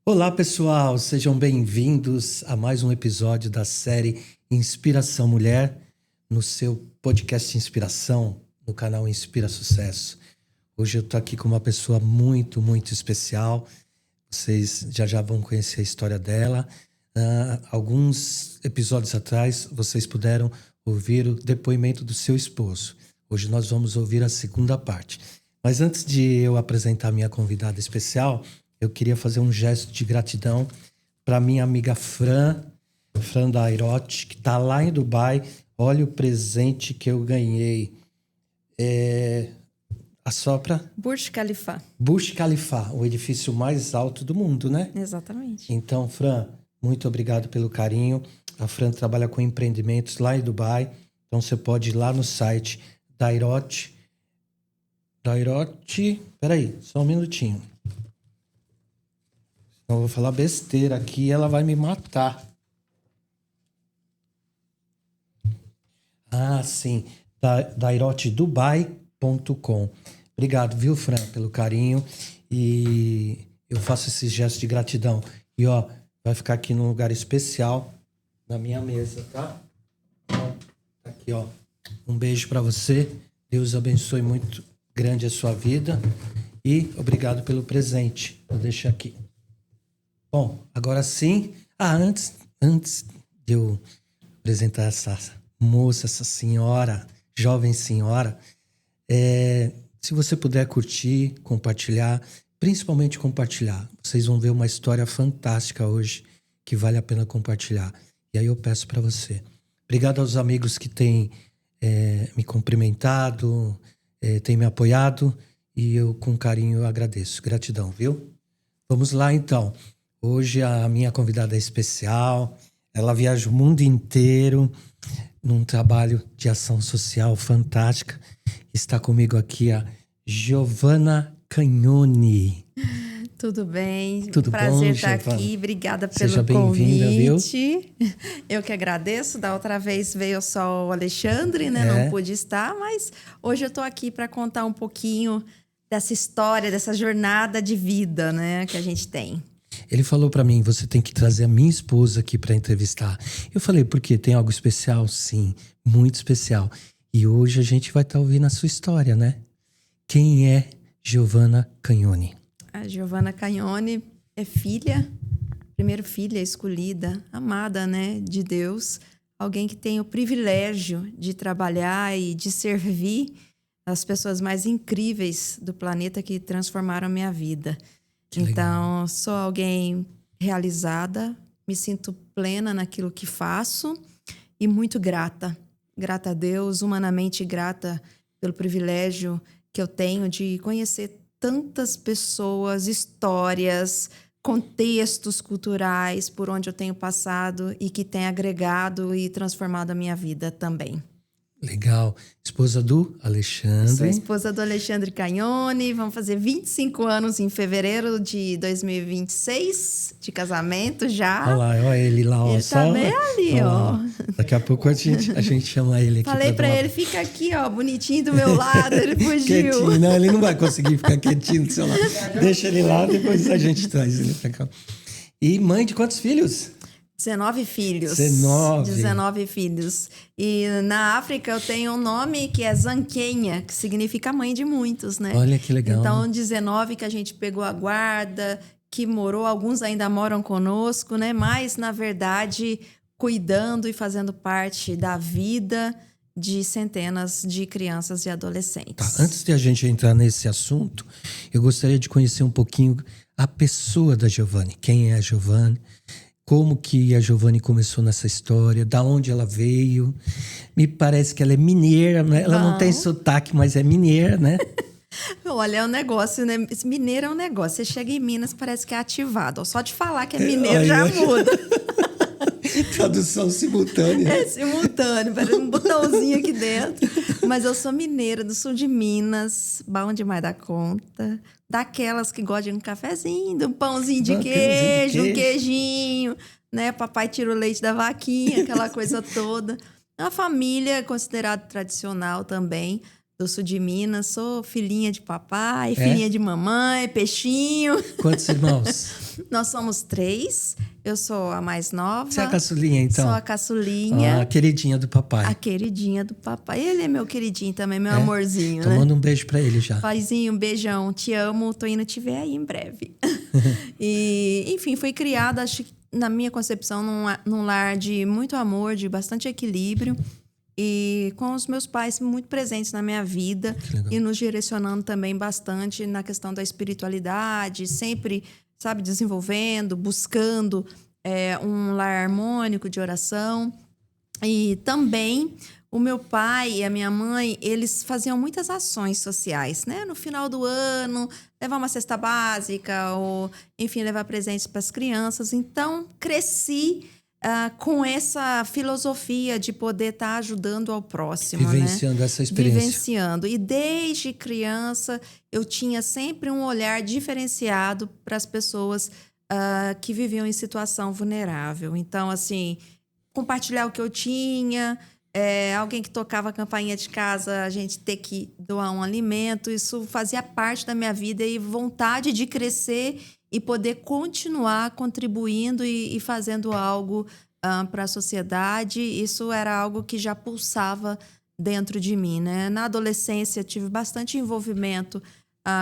Olá, pessoal, sejam bem-vindos a mais um episódio da série Inspiração Mulher, no seu podcast Inspiração, no canal Inspira Sucesso. Hoje eu tô aqui com uma pessoa muito, muito especial. Vocês já vão conhecer a história dela. Alguns episódios atrás, vocês puderam ouvir o depoimento do seu esposo. Hoje nós vamos ouvir a segunda parte. Mas antes de eu apresentar a minha convidada especial, eu queria fazer um gesto de gratidão para minha amiga Fran da Airote, que está lá em Dubai. Olha o presente que eu ganhei. Assopra? Burj Khalifa. Burj Khalifa, o edifício mais alto do mundo, né? Exatamente. Então, Fran, muito obrigado pelo carinho. A Fran trabalha com empreendimentos lá em Dubai. Então, você pode ir lá no site da Airote. Peraí, só um minutinho. Eu vou falar besteira aqui e ela vai me matar. Ah, sim. Dairotedubai.com. Obrigado, viu, Fran, pelo carinho. E eu faço esse gesto de gratidão. E, ó, vai ficar aqui num lugar especial na minha mesa, tá? Então, aqui, ó. Um beijo pra você. Deus abençoe muito grande a sua vida. E obrigado pelo presente. Vou deixar aqui. Bom, agora sim. Antes de eu apresentar essa moça, essa senhora, jovem senhora, se você puder curtir, compartilhar, principalmente compartilhar, vocês vão ver uma história fantástica hoje que vale a pena compartilhar. E aí eu peço para você. Obrigado aos amigos que têm me cumprimentado, têm me apoiado, e eu com carinho agradeço. Gratidão, viu? Vamos lá então. Hoje a minha convidada é especial, ela viaja o mundo inteiro num trabalho de ação social fantástica. Está comigo aqui a Giovana Cagnoni. Tudo bem? Tudo Prazer bom, estar Giovana? aqui. Obrigada Seja pelo bem-vinda, convite. Eu que agradeço. Da outra vez veio só o Alexandre, né? Não pude estar, mas hoje eu estou aqui para contar um pouquinho dessa história, dessa jornada de vida, né, que a gente tem. Ele falou pra mim, você tem que trazer a minha esposa aqui pra entrevistar. Eu falei, por quê? Tem algo especial? Sim, muito especial. E hoje a gente vai estar ouvindo a sua história, né? Quem é Giovana Cagnoni? A Giovana Cagnoni é primeiro filha escolhida, amada, né, de Deus. Alguém que tem o privilégio de trabalhar e de servir as pessoas mais incríveis do planeta que transformaram a minha vida. Então, sou alguém realizada, me sinto plena naquilo que faço e muito grata. Grata a Deus, humanamente grata pelo privilégio que eu tenho de conhecer tantas pessoas, histórias, contextos culturais por onde eu tenho passado e que tem agregado e transformado a minha vida também. Legal. Esposa do Alexandre. Sou esposa do Alexandre Cagnoni. Vamos fazer 25 anos em fevereiro de 2026 de casamento já. Olha lá, olha ele lá, ó. Ele tá bem ali, ó. Daqui a pouco a gente chama ele aqui. Falei pra ele, fica aqui, ó, bonitinho do meu lado. Ele fugiu. Quietinho. Não, ele não vai conseguir ficar quietinho do seu lado. Deixa ele lá, depois a gente traz ele pra cá. E mãe de quantos filhos? 19 filhos. 19 filhos. E na África eu tenho um nome que é Zanquenha, que significa mãe de muitos, né? Olha que legal. Então, 19 que a gente pegou a guarda, que morou, alguns ainda moram conosco, né? Mas, na verdade, cuidando e fazendo parte da vida de centenas de crianças e adolescentes. Tá, antes de a gente entrar nesse assunto, eu gostaria de conhecer um pouquinho a pessoa da Giovana. Quem é a Giovana? Como que a Giovana começou nessa história? Da onde ela veio? Me parece que ela é mineira, né? Ela não tem sotaque, mas é mineira, né? Olha, é um negócio, né? Mineiro é um negócio. Você chega em Minas, parece que é ativado. Só de falar que é mineiro já muda. Tradução simultânea. É simultâneo, parece um botãozinho aqui dentro. Mas eu sou mineira, do sul de Minas, bom demais da conta. Daquelas que gostam de um cafezinho, de um pãozinho de queijo, um queijinho, né? Papai tira o leite da vaquinha, aquela coisa toda. É uma família considerada tradicional também, do sul de Minas. Sou filhinha de papai, filhinha de mamãe, peixinho. Quantos irmãos? Nós somos 3. Eu sou a mais nova. Você é a caçulinha, então? Sou a caçulinha. A queridinha do papai. A queridinha do papai. Ele é meu queridinho também, meu amorzinho, então né? manda um beijo pra ele já. Paizinho, um beijão. Te amo. Tô indo te ver aí em breve. E, enfim, fui criada, acho que na minha concepção, num lar de muito amor, de bastante equilíbrio. E com os meus pais muito presentes na minha vida e nos direcionando também bastante na questão da espiritualidade, sempre, sabe, desenvolvendo, buscando um lar harmônico de oração. E também o meu pai e a minha mãe, eles faziam muitas ações sociais, né? No final do ano, levar uma cesta básica ou, enfim, levar presentes para as crianças. Então, cresci com essa filosofia de poder estar ajudando ao próximo, vivenciando, né? Essa experiência. Vivenciando. E desde criança, eu tinha sempre um olhar diferenciado para as pessoas que viviam em situação vulnerável. Então, assim, compartilhar o que eu tinha, alguém que tocava a campainha de casa, a gente ter que doar um alimento, isso fazia parte da minha vida e vontade de crescer e poder continuar contribuindo e fazendo algo para a sociedade. Isso era algo que já pulsava dentro de mim, né? Na adolescência, tive bastante envolvimento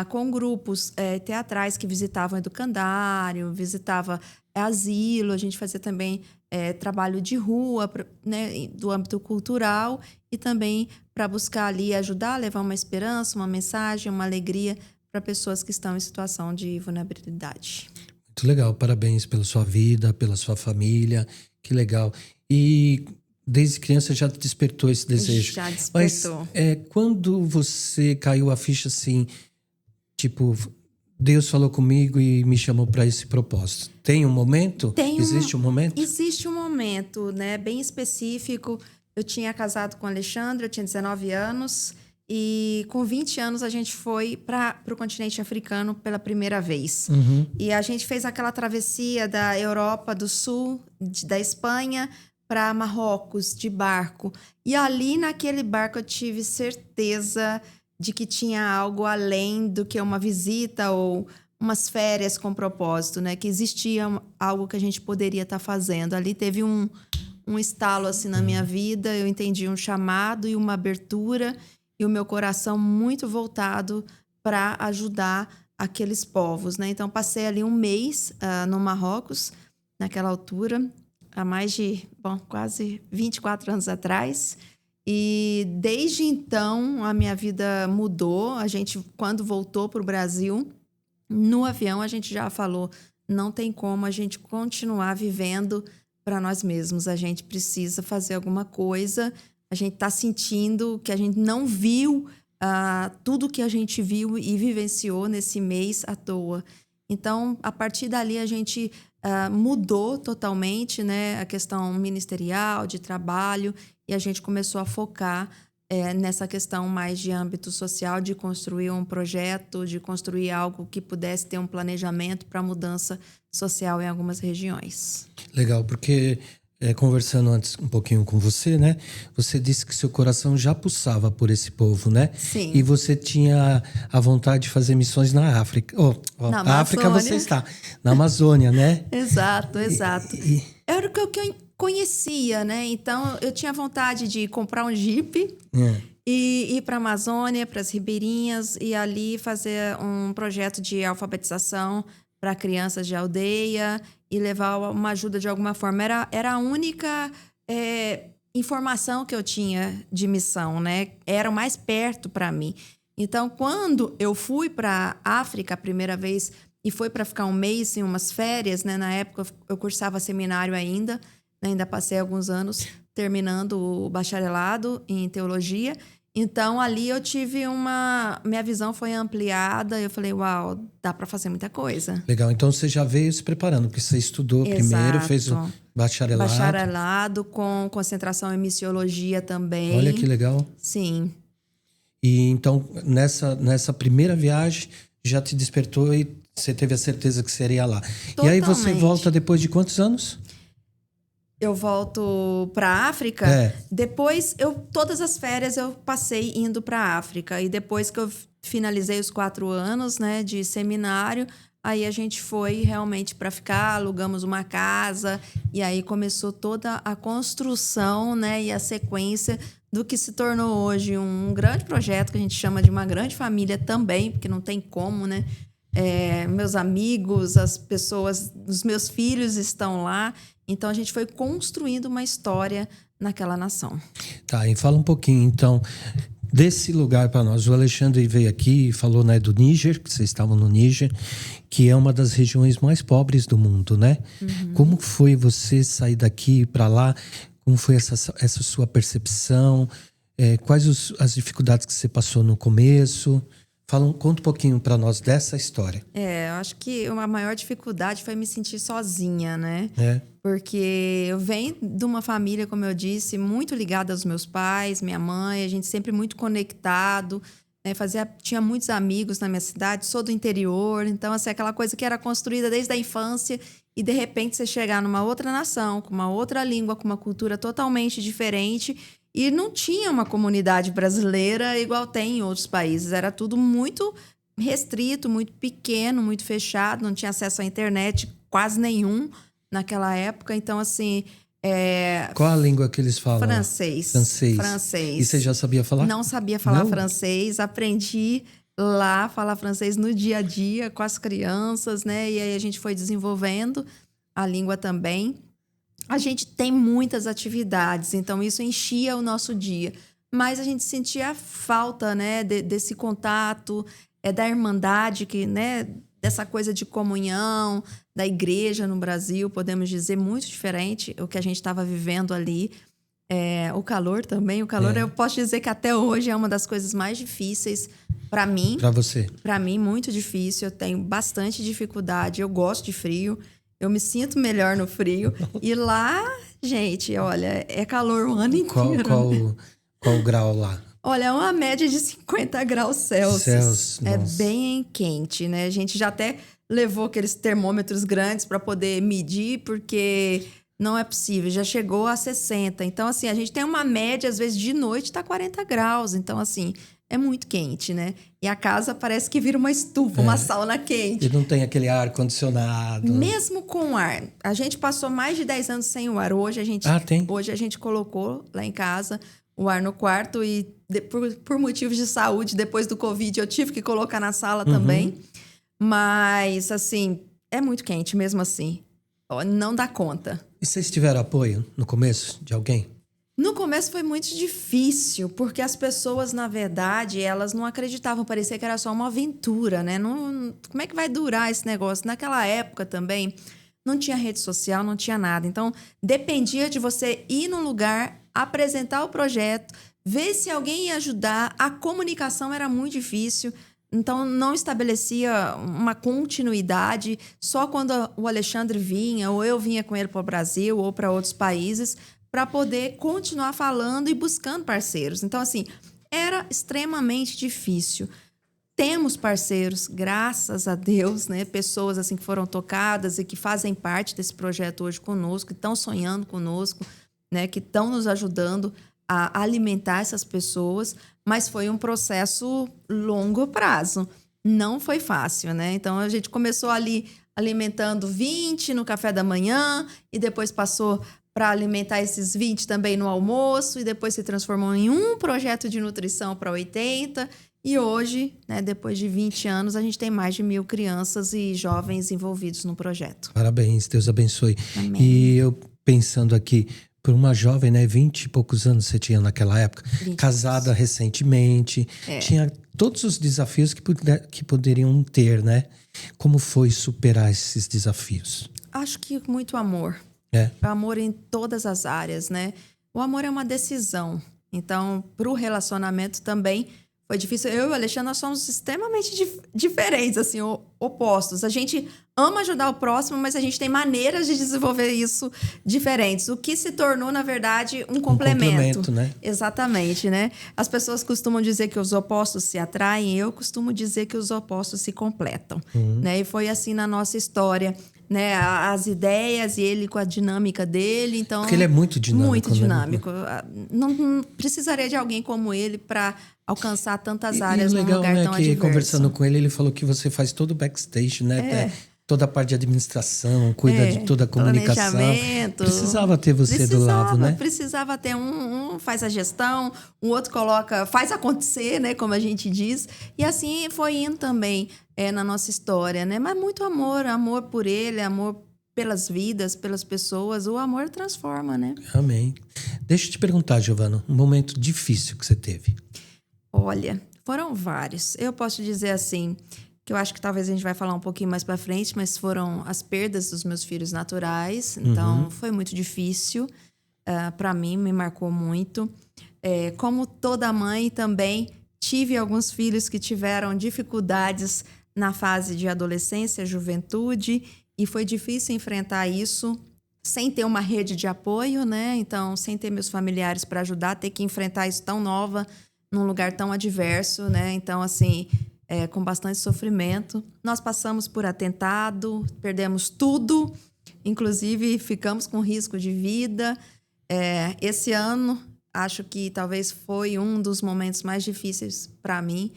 com grupos teatrais que visitavam educandário, visitava asilo, a gente fazia também trabalho de rua, né, do âmbito cultural e também para buscar ali ajudar, levar uma esperança, uma mensagem, uma alegria para pessoas que estão em situação de vulnerabilidade. Muito legal, parabéns pela sua vida, pela sua família, que legal. E desde criança já despertou esse desejo. Já despertou. Mas quando você caiu a ficha assim, tipo, Deus falou comigo e me chamou para esse propósito. Tem um momento? Existe um momento? Existe um momento, né, bem específico. Eu tinha casado com o Alexandre, eu tinha 19 anos. E com 20 anos a gente foi para o continente africano pela primeira vez. Uhum. E a gente fez aquela travessia da Europa do Sul, da Espanha, para Marrocos, de barco. E ali naquele barco eu tive certeza de que tinha algo além do que uma visita ou umas férias com propósito, né? Que existia algo que a gente poderia estar fazendo. Ali teve um estalo assim na minha vida, eu entendi um chamado e uma abertura e o meu coração muito voltado para ajudar aqueles povos, né? Então, passei ali um mês no Marrocos, naquela altura, há mais de, quase 24 anos atrás. E desde então, a minha vida mudou. A gente, quando voltou para o Brasil, no avião, a gente já falou, não tem como a gente continuar vivendo para nós mesmos. A gente precisa fazer alguma coisa. A gente está sentindo que a gente não viu tudo que a gente viu e vivenciou nesse mês à toa. Então, a partir dali, a gente mudou totalmente, né, a questão ministerial, de trabalho, e a gente começou a focar nessa questão mais de âmbito social, de construir um projeto, de construir algo que pudesse ter um planejamento para mudança social em algumas regiões. Legal, porque conversando antes um pouquinho com você, né? Você disse que seu coração já pulsava por esse povo, né? Sim. E você tinha a vontade de fazer missões na África. Na África você está, na Amazônia, né? Exato. Era o que eu conhecia, né? Então, eu tinha vontade de comprar um Jeep e ir para a Amazônia, para as ribeirinhas, e ali fazer um projeto de alfabetização para crianças de aldeia e levar uma ajuda de alguma forma. Era a única informação que eu tinha de missão, né? Era o mais perto para mim. Então, quando eu fui para a África a primeira vez e foi para ficar um mês em umas férias, né? Na época, eu cursava seminário ainda, né? Ainda passei alguns anos terminando o bacharelado em teologia. Então, ali eu tive minha visão foi ampliada. Eu falei, uau, dá para fazer muita coisa. Legal, então você já veio se preparando, porque você estudou primeiro, fez o bacharelado. Bacharelado com concentração em missiologia também. Olha que legal. Sim. E então, nessa primeira viagem, já te despertou e você teve a certeza que seria lá. Totalmente. E aí você volta depois de quantos anos? Eu volto para a África. Depois, todas as férias eu passei indo para a África. E depois que eu finalizei os 4 anos, né, de seminário, aí a gente foi realmente para ficar, alugamos uma casa. E aí começou toda a construção, né, e a sequência do que se tornou hoje um grande projeto, que a gente chama de uma grande família também, porque não tem como, né? Meus amigos, as pessoas, os meus filhos estão lá. Então, a gente foi construindo uma história naquela nação. Tá, e fala um pouquinho, então, desse lugar para nós. O Alexandre veio aqui e falou, né, do Níger, que vocês estavam no Níger, que é uma das regiões mais pobres do mundo, né? Uhum. Como foi você sair daqui para lá? Como foi essa sua percepção? Quais as dificuldades que você passou no começo? Conta um pouquinho para nós dessa história. Eu acho que a maior dificuldade foi me sentir sozinha, né? Porque eu venho de uma família, como eu disse, muito ligada aos meus pais, minha mãe, a gente sempre muito conectado, né? Tinha muitos amigos na minha cidade, sou do interior, então, assim, aquela coisa que era construída desde a infância e, de repente, você chegar numa outra nação, com uma outra língua, com uma cultura totalmente diferente. E não tinha uma comunidade brasileira igual tem em outros países. Era tudo muito restrito, muito pequeno, muito fechado. Não tinha acesso à internet quase nenhum naquela época. Então, assim... Qual a língua que eles falam? Francês. E você já sabia falar? Não sabia falar francês. Aprendi lá a falar francês no dia a dia com as crianças, né? E aí a gente foi desenvolvendo a língua também. A gente tem muitas atividades, então isso enchia o nosso dia. Mas a gente sentia a falta, né, desse contato, da irmandade, né, dessa coisa de comunhão, da igreja no Brasil, podemos dizer, muito diferente o que a gente estava vivendo ali. O calor também. O calor, eu posso dizer que até hoje é uma das coisas mais difíceis para mim. Para você? Para mim, muito difícil. Eu tenho bastante dificuldade. Eu gosto de frio. Eu me sinto melhor no frio. E lá, gente, olha, é calor o ano inteiro. Qual o grau lá? Olha, é uma média de 50 graus Celsius. É bem quente, né? A gente já até levou aqueles termômetros grandes para poder medir, porque não é possível. Já chegou a 60. Então, assim, a gente tem uma média, às vezes, de noite tá 40 graus. Então, assim, é muito quente, né? E a casa parece que vira uma estufa, uma sauna quente. E não tem aquele ar-condicionado. Mesmo com ar. A gente passou mais de 10 anos sem o ar. Hoje a gente colocou lá em casa o ar no quarto e por motivos de saúde, depois do Covid, eu tive que colocar na sala também. Mas, assim, é muito quente mesmo assim. Não dá conta. E vocês tiveram apoio no começo de alguém? No começo foi muito difícil, porque as pessoas, na verdade, elas não acreditavam, parecia que era só uma aventura, né? Como é que vai durar esse negócio? Naquela época também, não tinha rede social, não tinha nada. Então, dependia de você ir num lugar, apresentar o projeto, ver se alguém ia ajudar. A comunicação era muito difícil, então não estabelecia uma continuidade. Só quando o Alexandre vinha, ou eu vinha com ele para o Brasil ou para outros países, para poder continuar falando e buscando parceiros. Então, assim, era extremamente difícil. Temos parceiros, graças a Deus, né? Pessoas assim que foram tocadas e que fazem parte desse projeto hoje conosco, que estão sonhando conosco, né? Que estão nos ajudando a alimentar essas pessoas, mas foi um processo longo prazo. Não foi fácil, né? Então, a gente começou ali alimentando 20 no café da manhã e depois passou para alimentar esses 20 também no almoço, e depois se transformou em um projeto de nutrição para 80. E hoje, né, depois de 20 anos, a gente tem mais de 1.000 crianças e jovens envolvidos no projeto. Parabéns, Deus abençoe. Amém. E eu pensando aqui, por uma jovem, né, 20 e poucos anos você tinha naquela época, casada recentemente, tinha todos os desafios que poderiam ter, né? Como foi superar esses desafios? Acho que muito amor. Amor em todas as áreas, né? O amor é uma decisão. Então, para o relacionamento também foi difícil. Eu e o Alexandre, nós somos extremamente diferentes, assim, opostos. A gente ama ajudar o próximo, mas a gente tem maneiras de desenvolver isso diferentes. O que se tornou, na verdade, um complemento. Um complemento, né? Exatamente, né? As pessoas costumam dizer que os opostos se atraem. Eu costumo dizer que os opostos se completam, né? E foi assim na nossa história. né, as ideias e ele com a dinâmica dele. Então, porque ele é muito dinâmico. Muito né? dinâmico. Não precisaria de alguém como ele para alcançar tantas áreas e o num legal, lugar né, tão que adverso. conversando com ele falou que você faz todo o backstage, né? Até toda a parte de administração, cuida de toda a comunicação. Planejamento. Precisava ter você do lado, né? Precisava ter um faz a gestão, o outro faz acontecer, né? Como a gente diz. E assim foi indo também na nossa história, né? Mas muito amor por ele, amor pelas vidas, pelas pessoas. O amor transforma, né? Amém. Deixa eu te perguntar, Giovana, um momento difícil que você teve. Olha, foram vários. Eu posso dizer assim, que eu acho que talvez a gente vai falar um pouquinho mais pra frente, mas foram as perdas dos meus filhos naturais. Então, foi muito difícil. Para mim, me marcou muito. Como toda mãe, também tive alguns filhos que tiveram dificuldades na fase de adolescência, juventude, e foi difícil enfrentar isso sem ter uma rede de apoio, né? Então, sem ter meus familiares para ajudar, ter que enfrentar isso tão nova, num lugar tão adverso, né? Então, assim, com bastante sofrimento. Nós passamos por atentado, perdemos tudo, inclusive ficamos com risco de vida. Esse ano, acho que talvez foi um dos momentos mais difíceis para mim,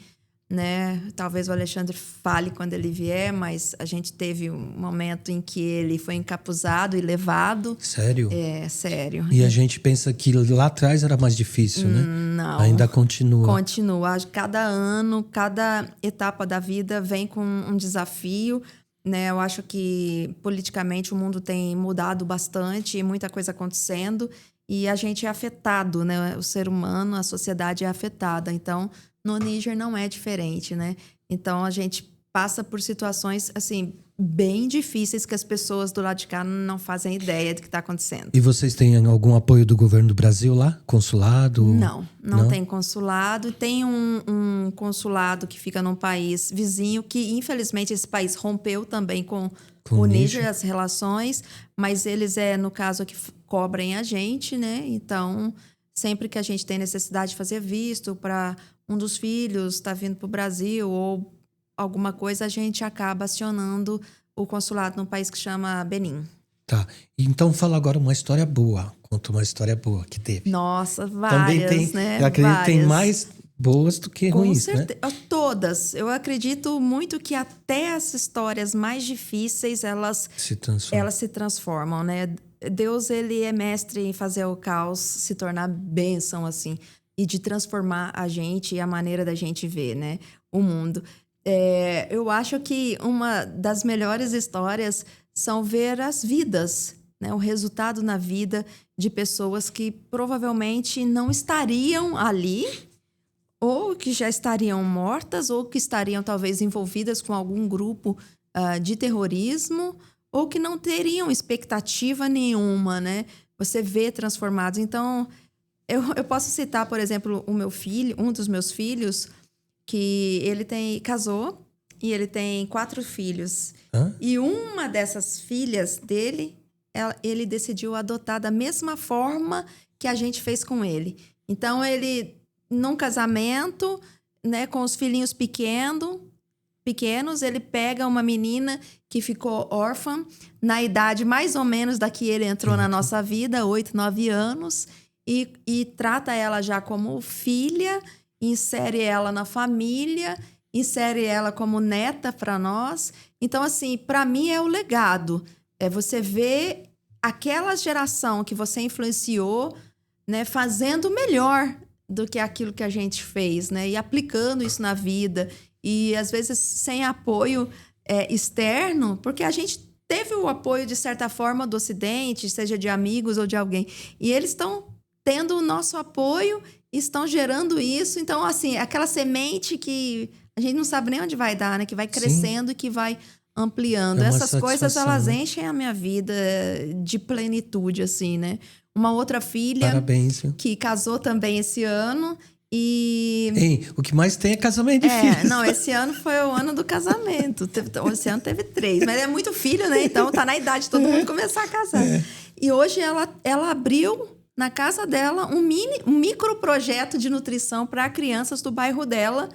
né? Talvez o Alexandre fale quando ele vier, mas a gente teve um momento em que ele foi encapuzado e levado. Sério? Sério. E a gente pensa que lá atrás era mais difícil, né? Não. Ainda continua. Continua. Cada ano, cada etapa da vida vem com um desafio, né? Eu acho que politicamente o mundo tem mudado bastante, muita coisa acontecendo e a gente é afetado, né? O ser humano, a sociedade é afetada. Então, no Níger não é diferente, né? Então, a gente passa por situações, assim, bem difíceis que as pessoas do lado de cá não fazem ideia do que está acontecendo. E vocês têm algum apoio do governo do Brasil lá? Consulado? Não tem consulado. Tem um consulado que fica num país vizinho que, infelizmente, esse país rompeu também com o Níger, as relações. Mas eles, no caso, que cobrem a gente, né? Então, sempre que a gente tem necessidade de fazer visto para um dos filhos estar vindo para o Brasil ou alguma coisa, a gente acaba acionando o consulado num país que chama Benin. Tá. Então fala agora uma história boa. Conta uma história boa que teve. Nossa, várias, também tem, né? Eu acredito que tem várias. mais boas do que ruins, né? Todas. Eu acredito muito que até as histórias mais difíceis, elas se transformam, né? Deus, ele é mestre em fazer o caos se tornar bênção, assim. E de transformar a gente e a maneira da gente ver, né? O mundo. Eu acho que uma das melhores histórias são ver as vidas, né? O resultado na vida de pessoas que provavelmente não estariam ali, ou que já estariam mortas, ou que estariam talvez envolvidas com algum grupo de terrorismo, ou que não teriam expectativa nenhuma, né? Você vê transformados. Então, eu posso citar, por exemplo, o meu filho, um dos meus filhos, que ele casou e ele tem 4 filhos. E uma dessas filhas dele, ele decidiu adotar da mesma forma que a gente fez com ele. Então, ele, num casamento, né, com os filhinhos pequenos, ele pega uma menina que ficou órfã, na idade mais ou menos da que ele entrou na nossa vida, 8, 9 anos, e trata ela já como filha, insere ela na família, insere ela como neta para nós. Então, assim, para mim é o legado. Você ver aquela geração que você influenciou, né, fazendo melhor do que aquilo que a gente fez, né, e aplicando isso na vida. E, às vezes, sem apoio externo, porque a gente teve o apoio, de certa forma, do Ocidente, seja de amigos ou de alguém. E eles estão tendo o nosso apoio, estão gerando isso. Então, assim, aquela semente que a gente não sabe nem onde vai dar, né? Que vai crescendo. Sim. E que vai ampliando. Essas coisas, elas enchem a minha vida de plenitude, assim, né? Uma outra filha... Parabéns, viu? Que casou também esse ano. E... Ei, o que mais tem é casamento de filhos. Não, esse ano foi o ano do casamento. Esse ano teve 3. Mas é muito filho, né? Então tá na idade de todo mundo começar a casar. E hoje ela abriu na casa dela um micro projeto de nutrição para crianças do bairro dela,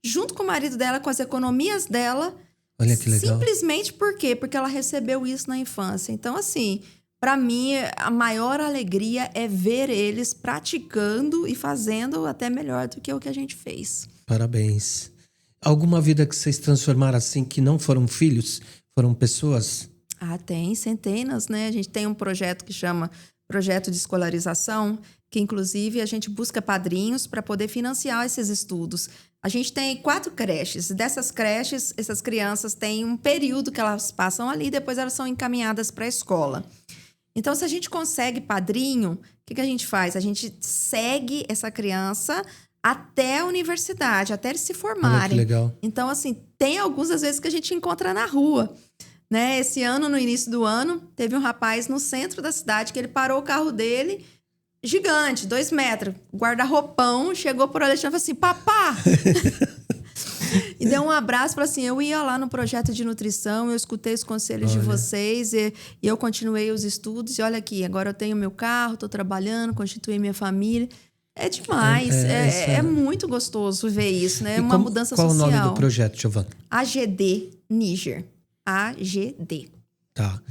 junto com o marido dela, com as economias dela. Olha que legal. Simplesmente por quê? Porque ela recebeu isso na infância. Então, assim, para mim, a maior alegria é ver eles praticando e fazendo até melhor do que o que a gente fez. Parabéns. Alguma vida que vocês transformaram assim, que não foram filhos, foram pessoas? Ah, tem centenas, né? A gente tem um projeto que chama Projeto de Escolarização, que inclusive a gente busca padrinhos para poder financiar esses estudos. A gente tem 4 creches. Dessas creches, essas crianças têm um período que elas passam ali, depois elas são encaminhadas para a escola. Então, se a gente consegue padrinho, o que a gente faz? A gente segue essa criança até a universidade, até eles se formarem. Olha que legal. Então, assim, tem algumas às vezes que a gente encontra na rua. Né? Esse ano, no início do ano, teve um rapaz no centro da cidade que ele parou o carro dele, gigante, 2 metros, guarda-roupão, chegou por Alexandre e falou assim, papá! E deu um abraço, falou assim, eu ia lá no projeto de nutrição, eu escutei os conselhos de vocês e eu continuei os estudos e olha aqui, agora eu tenho meu carro, estou trabalhando, constituí minha família. É demais, é muito gostoso ver isso, né? É uma mudança social. Qual o nome do projeto, Giovana? AGD Níger. AGD. Tá.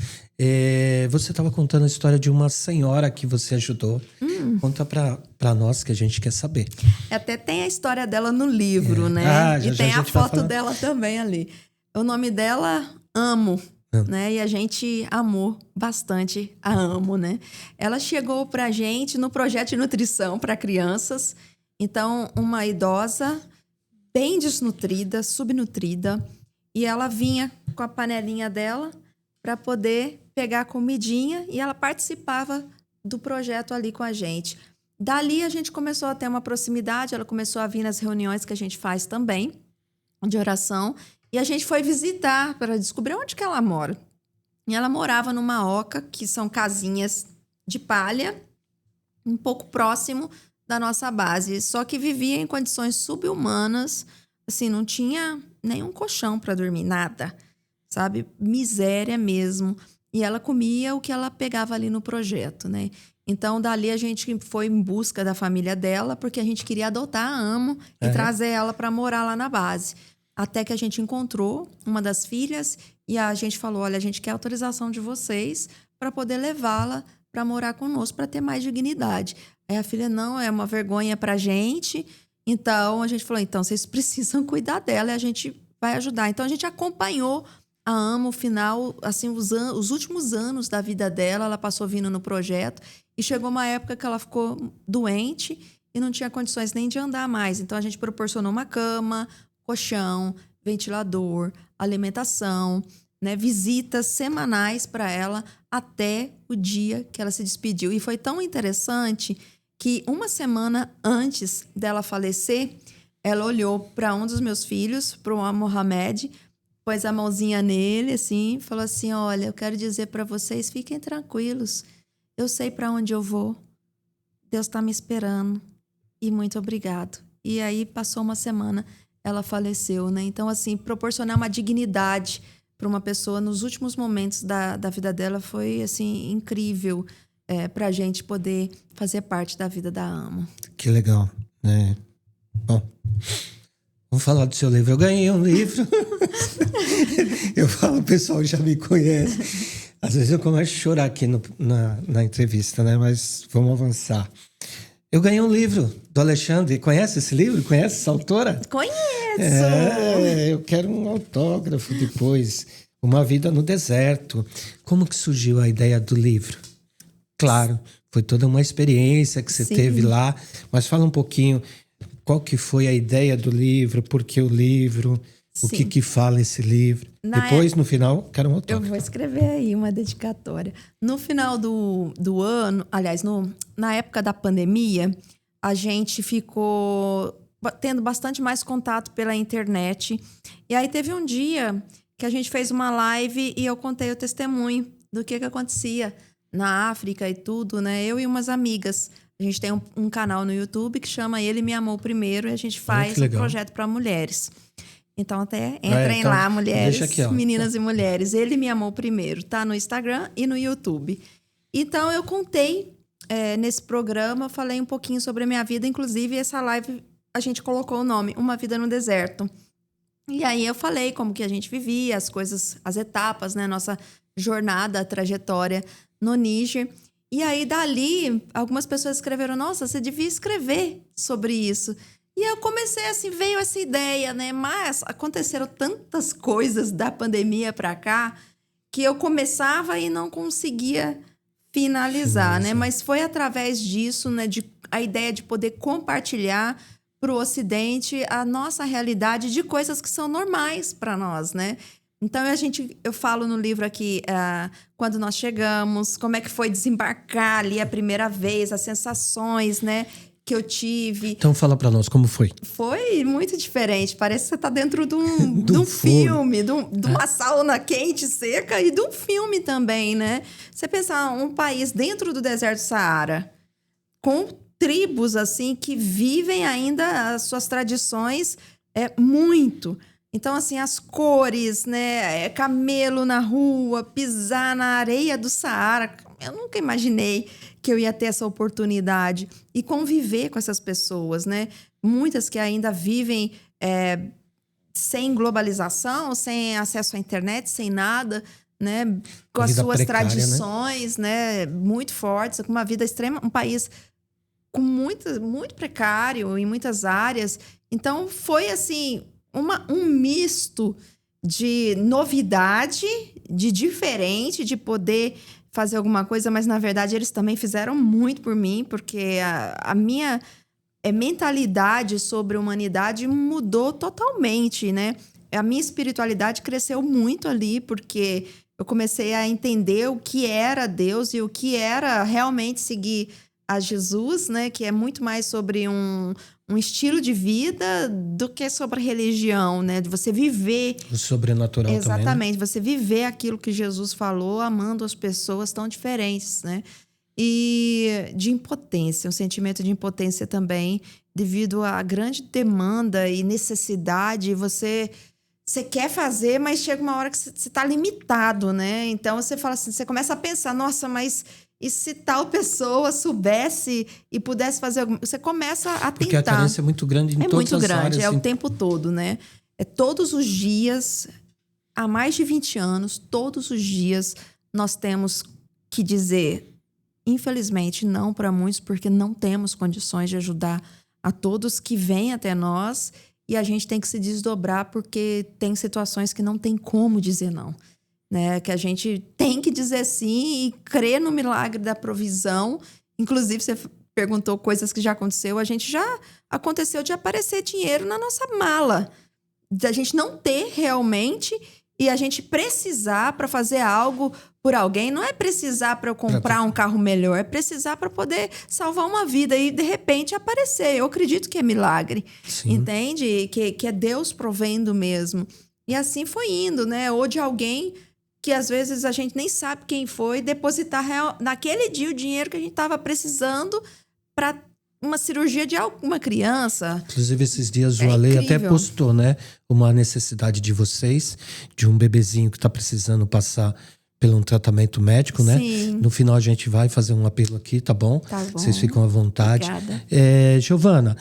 Você estava contando a história de uma senhora que você ajudou. Conta pra nós que a gente quer saber. Até tem a história dela no livro, né? E tem a foto dela também ali. O nome dela, Amo. Né? E a gente amou bastante a Amo, né? Ela chegou pra gente no projeto de nutrição para crianças. Então, uma idosa bem desnutrida, subnutrida. E ela vinha com a panelinha dela para poder pegar a comidinha e ela participava do projeto ali com a gente. Dali a gente começou a ter uma proximidade, ela começou a vir nas reuniões que a gente faz também, de oração, e a gente foi visitar para descobrir onde que ela mora. E ela morava numa oca, que são casinhas de palha, um pouco próximo da nossa base, só que vivia em condições subhumanas, assim, não tinha nenhum colchão para dormir, nada, sabe? Miséria mesmo. E ela comia o que ela pegava ali no projeto, né? Então, dali a gente foi em busca da família dela, porque a gente queria adotar a Amo e trazer ela para morar lá na base. Até que a gente encontrou uma das filhas e a gente falou, olha, a gente quer autorização de vocês para poder levá-la para morar conosco, para ter mais dignidade. Aí a filha, não, é uma vergonha para a gente. Então, a gente falou, então, vocês precisam cuidar dela e a gente vai ajudar. Então, a gente acompanhou a Amo, final, assim, os últimos anos da vida dela, ela passou vindo no projeto e chegou uma época que ela ficou doente e não tinha condições nem de andar mais. Então, a gente proporcionou uma cama, colchão, ventilador, alimentação, né, visitas semanais para ela até o dia que ela se despediu. E foi tão interessante que uma semana antes dela falecer, ela olhou para um dos meus filhos, para o Mohamed, pôs a mãozinha nele, assim, falou assim, olha, eu quero dizer para vocês, fiquem tranquilos, eu sei para onde eu vou, Deus está me esperando e muito obrigado. E aí passou uma semana, ela faleceu, né? Então, assim, proporcionar uma dignidade para uma pessoa nos últimos momentos da vida dela foi, assim, incrível para a gente poder fazer parte da vida da Amo. Que legal, né? Bom, vamos falar do seu livro. Eu ganhei um livro. Eu falo, o pessoal já me conhece. Às vezes eu começo a chorar aqui na entrevista, né? Mas vamos avançar. Eu ganhei um livro do Alexandre. Conhece esse livro? Conhece essa autora? Conheço! Eu quero um autógrafo depois. Uma Vida no Deserto. Como que surgiu a ideia do livro? Claro, foi toda uma experiência que você teve lá. Mas fala um pouquinho, qual que foi a ideia do livro? Por que o livro? O que fala esse livro? Depois, no final, quero um autógrafo. Eu vou escrever aí uma dedicatória. No final do ano, aliás, na época da pandemia, a gente ficou tendo bastante mais contato pela internet. E aí teve um dia que a gente fez uma live e eu contei o testemunho do que acontecia na África e tudo, né? Eu e umas amigas. A gente tem um canal no YouTube que chama Ele Me Amou Primeiro e a gente faz um projeto para mulheres. Então, até entrem lá, mulheres, aqui, meninas e mulheres. Ele Me Amou Primeiro. Tá no Instagram e no YouTube. Então, eu contei nesse programa, eu falei um pouquinho sobre a minha vida. Inclusive, essa live, a gente colocou o nome Uma Vida no Deserto. E aí eu falei como que a gente vivia, as coisas, as etapas, né? Nossa jornada, trajetória no Níger. E aí, dali, algumas pessoas escreveram, nossa, você devia escrever sobre isso. E eu comecei assim, veio essa ideia, né? Mas aconteceram tantas coisas da pandemia para cá que eu começava e não conseguia finalizar, né? Mas foi através disso, né? A ideia de poder compartilhar para o Ocidente a nossa realidade de coisas que são normais para nós, né? Então, eu falo no livro aqui, quando nós chegamos, como é que foi desembarcar ali a primeira vez, as sensações, né, que eu tive. Então, fala para nós, como foi? Foi muito diferente. Parece que você está dentro de um filme, de uma sauna quente, seca e de um filme também, né? Você pensa, um país dentro do deserto do Saara, com tribos, assim, que vivem ainda as suas tradições muito. Então, assim, as cores, né? Camelo na rua, pisar na areia do Saara. Eu nunca imaginei que eu ia ter essa oportunidade. E conviver com essas pessoas, né? Muitas que ainda vivem sem globalização, sem acesso à internet, sem nada, né? Com as suas precária, tradições, né? Muito fortes, com uma vida extrema. Um país com muito precário em muitas áreas. Então, foi assim... um misto de novidade, de diferente, de poder fazer alguma coisa, mas, na verdade, eles também fizeram muito por mim, porque a minha mentalidade sobre a humanidade mudou totalmente, né? A minha espiritualidade cresceu muito ali, porque eu comecei a entender o que era Deus e o que era realmente seguir a Jesus, né? Que é muito mais sobre um estilo de vida do que sobre a religião, né? De você viver... O sobrenatural também, né? Exatamente. Você viver aquilo que Jesus falou, amando as pessoas tão diferentes, né? E de impotência, um sentimento de impotência também, devido à grande demanda e necessidade. Você quer fazer, mas chega uma hora que você está limitado, né? Então, você fala assim, você começa a pensar, nossa, mas... E se tal pessoa soubesse e pudesse fazer alguma... Você começa a tentar. Porque a carência é muito grande em todas as áreas. É muito grande, é o tempo todo, né? É todos os dias, há mais de 20 anos, todos os dias, nós temos que dizer, infelizmente, não para muitos, porque não temos condições de ajudar a todos que vêm até nós e a gente tem que se desdobrar porque tem situações que não tem como dizer não. Né, que a gente tem que dizer sim e crer no milagre da provisão. Inclusive, você perguntou coisas que já aconteceu. A gente já aconteceu de aparecer dinheiro na nossa mala. Da gente não ter realmente e a gente precisar para fazer algo por alguém. Não é precisar para eu comprar um carro melhor, é precisar para poder salvar uma vida e, de repente, aparecer. Eu acredito que é milagre, sim. Entende? Que é Deus provendo mesmo. E assim foi indo, né? Ou de alguém... que às vezes a gente nem sabe quem foi, depositar naquele dia o dinheiro que a gente estava precisando para uma cirurgia de alguma criança. Inclusive, esses dias o Ale até postou, né? Uma necessidade de vocês, de um bebezinho que está precisando passar pelo um tratamento médico, né? Sim. No final a gente vai fazer um apelo aqui, tá bom? Tá bom. Vocês ficam à vontade. Obrigada. Giovana,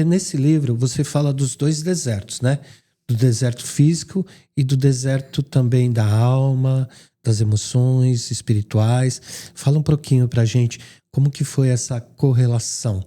nesse livro, você fala dos 2 desertos, né? Do deserto físico e do deserto também da alma, das emoções espirituais. Fala um pouquinho pra gente como que foi essa correlação,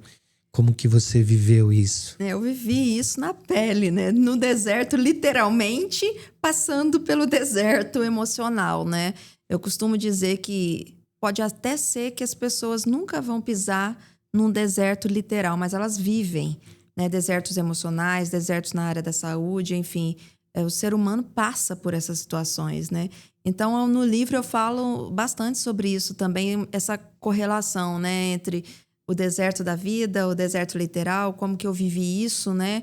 como que você viveu isso. Eu vivi isso na pele, né? No deserto, literalmente, passando pelo deserto emocional, né? Eu costumo dizer que pode até ser que as pessoas nunca vão pisar num deserto literal, mas elas vivem, né, desertos emocionais, desertos na área da saúde, enfim, o ser humano passa por essas situações, né? Então, no livro eu falo bastante sobre isso também, essa correlação, né, entre o deserto da vida, o deserto literal, como que eu vivi isso, né,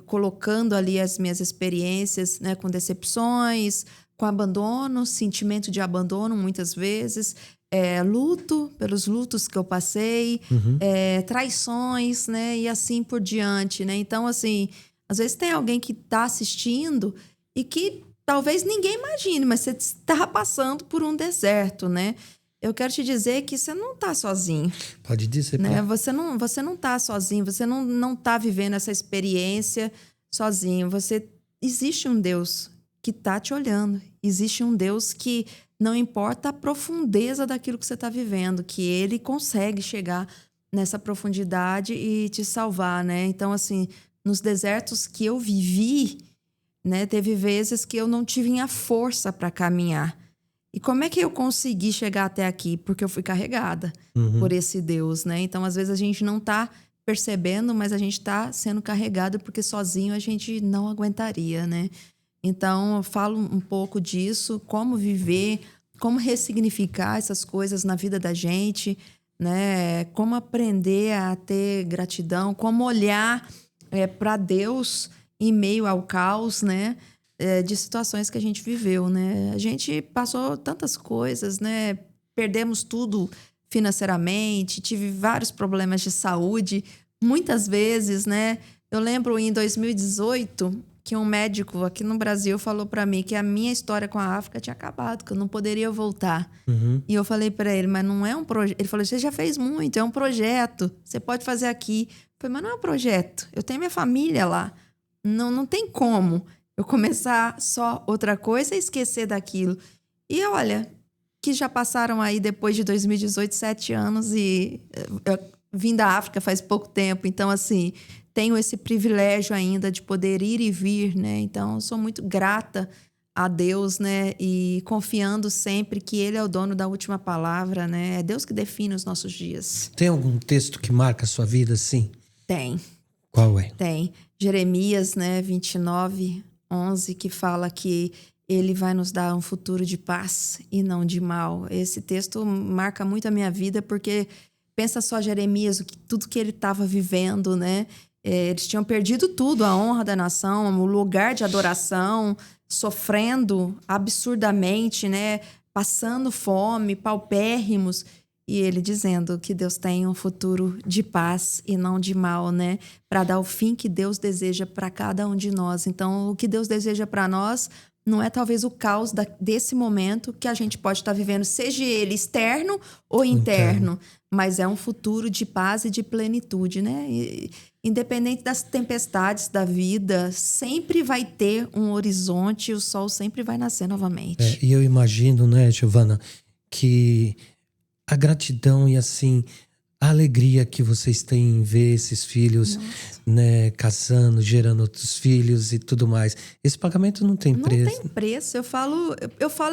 colocando ali as minhas experiências, né, com decepções, com abandono, sentimento de abandono muitas vezes, luto, pelos lutos que eu passei, traições, né? E assim por diante, né? Então, assim, às vezes tem alguém que está assistindo e que talvez ninguém imagine, mas você está passando por um deserto, né? Eu quero te dizer que você não está sozinho. Pode dizer. Né? Você não está sozinho, você não está vivendo essa experiência sozinho. Você existe um Deus que está te olhando. Existe um Deus que não importa a profundeza daquilo que você está vivendo, que Ele consegue chegar nessa profundidade e te salvar, né? Então, assim, nos desertos que eu vivi, né, teve vezes que eu não tive a força para caminhar. E como é que eu consegui chegar até aqui? Porque eu fui carregada por esse Deus, né? Então, às vezes, a gente não está percebendo, mas a gente está sendo carregado porque sozinho a gente não aguentaria, né? Então, eu falo um pouco disso, como viver, como ressignificar essas coisas na vida da gente, né? Como aprender a ter gratidão, como olhar para Deus em meio ao caos, né? De situações que a gente viveu, né? A gente passou tantas coisas, né? Perdemos tudo financeiramente, tive vários problemas de saúde, muitas vezes, né? Eu lembro em 2018 que um médico aqui no Brasil falou para mim que a minha história com a África tinha acabado, que eu não poderia voltar. E eu falei para ele, mas não é um projeto. Ele falou, você já fez muito, é um projeto, você pode fazer aqui. Eu falei, mas não é um projeto, eu tenho minha família lá. Não tem como eu começar só outra coisa e esquecer daquilo. E olha, que já passaram aí depois de 2018, 7 anos e eu vim da África faz pouco tempo. Então, assim, tenho esse privilégio ainda de poder ir e vir, né? Então, eu sou muito grata a Deus, né? E confiando sempre que Ele é o dono da última palavra, né? É Deus que define os nossos dias. Tem algum texto que marca a sua vida, assim? Tem. Qual é? Tem. Jeremias, né? 29:11, que fala que Ele vai nos dar um futuro de paz e não de mal. Esse texto marca muito a minha vida, porque pensa só Jeremias, tudo que ele estava vivendo, né? Eles tinham perdido tudo, a honra da nação, o lugar de adoração, sofrendo absurdamente, né? Passando fome, paupérrimos. E ele dizendo que Deus tem um futuro de paz e não de mal, né? Para dar o fim que Deus deseja para cada um de nós. Então, o que Deus deseja para nós não é talvez o caos desse momento que a gente pode estar vivendo, seja ele externo ou interno, mas é um futuro de paz e de plenitude, né? E, independente das tempestades da vida, sempre vai ter um horizonte e o sol sempre vai nascer novamente. E eu imagino, né, Giovana, que a gratidão e assim a alegria que vocês têm em ver esses filhos, né, casando, gerando outros filhos e tudo mais. Esse pagamento não tem preço. Não tem preço. Eu falo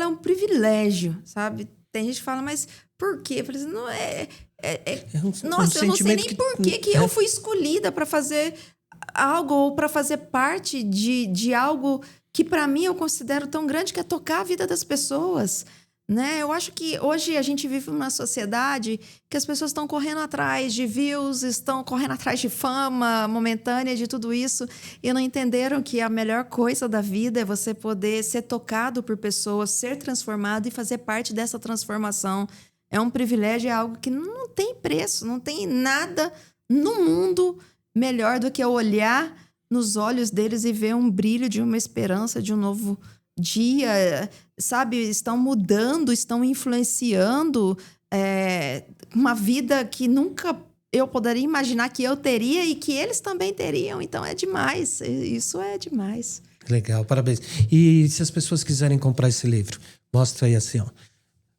é um privilégio, sabe? Tem gente que fala, mas por quê? Eu falei assim, não nossa, eu não sei nem por que eu fui escolhida para fazer algo ou para fazer parte de algo que para mim eu considero tão grande, que é tocar a vida das pessoas. Né? Eu acho que hoje a gente vive uma sociedade que as pessoas estão correndo atrás de views, estão correndo atrás de fama momentânea, de tudo isso, e não entenderam que a melhor coisa da vida é você poder ser tocado por pessoas, ser transformado e fazer parte dessa transformação. É um privilégio, é algo que não tem preço, não tem nada no mundo melhor do que eu olhar nos olhos deles e ver um brilho de uma esperança, de um novo dia, sabe? Estão mudando, estão influenciando uma vida que nunca eu poderia imaginar que eu teria e que eles também teriam. Então é demais, isso é demais. Legal, parabéns. E se as pessoas quiserem comprar esse livro, mostra aí assim, ó.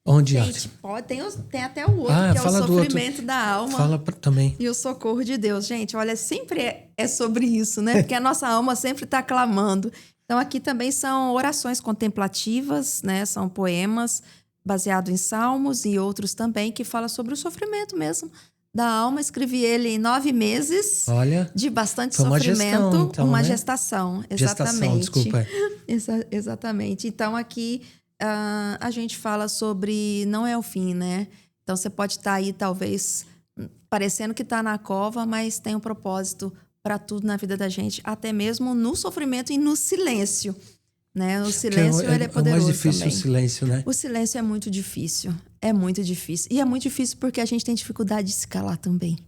Onde gente, pode, tem até o outro, que é o Sofrimento da Alma. Fala também. E o Socorro de Deus. Gente, olha, sempre é sobre isso, né? Porque a nossa alma sempre está clamando. Então, aqui também são orações contemplativas, né? São poemas baseados em salmos e outros também que falam sobre o sofrimento mesmo da alma. Escrevi ele em 9 meses. Olha, de bastante foi sofrimento. Gestão, então, uma né? gestação, exatamente. Gestação, desculpa. Exatamente. Então, aqui a gente fala sobre não é o fim, né? Então, você pode estar aí, talvez, parecendo que está na cova, mas tem um propósito para tudo na vida da gente, até mesmo no sofrimento e no silêncio, né? O silêncio, ele é poderoso. É mais difícil também. O silêncio, né? O silêncio é muito difícil. É muito difícil. E é muito difícil porque a gente tem dificuldade de se calar também.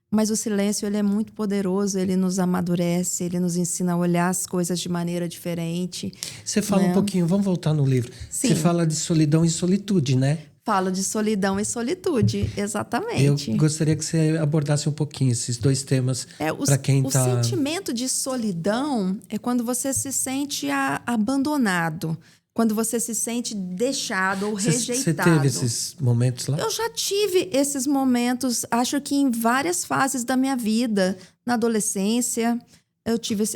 Mas o silêncio, ele é muito poderoso, ele nos amadurece, ele nos ensina a olhar as coisas de maneira diferente. Você fala um pouquinho, vamos voltar no livro. Sim. Você fala de solidão e solitude, né? Falo de solidão e solitude, exatamente. Eu gostaria que você abordasse um pouquinho esses dois temas para quem está... O sentimento de solidão é quando você se sente abandonado, quando você se sente deixado ou rejeitado. Você teve esses momentos lá? Eu já tive esses momentos, acho que em várias fases da minha vida. Na adolescência,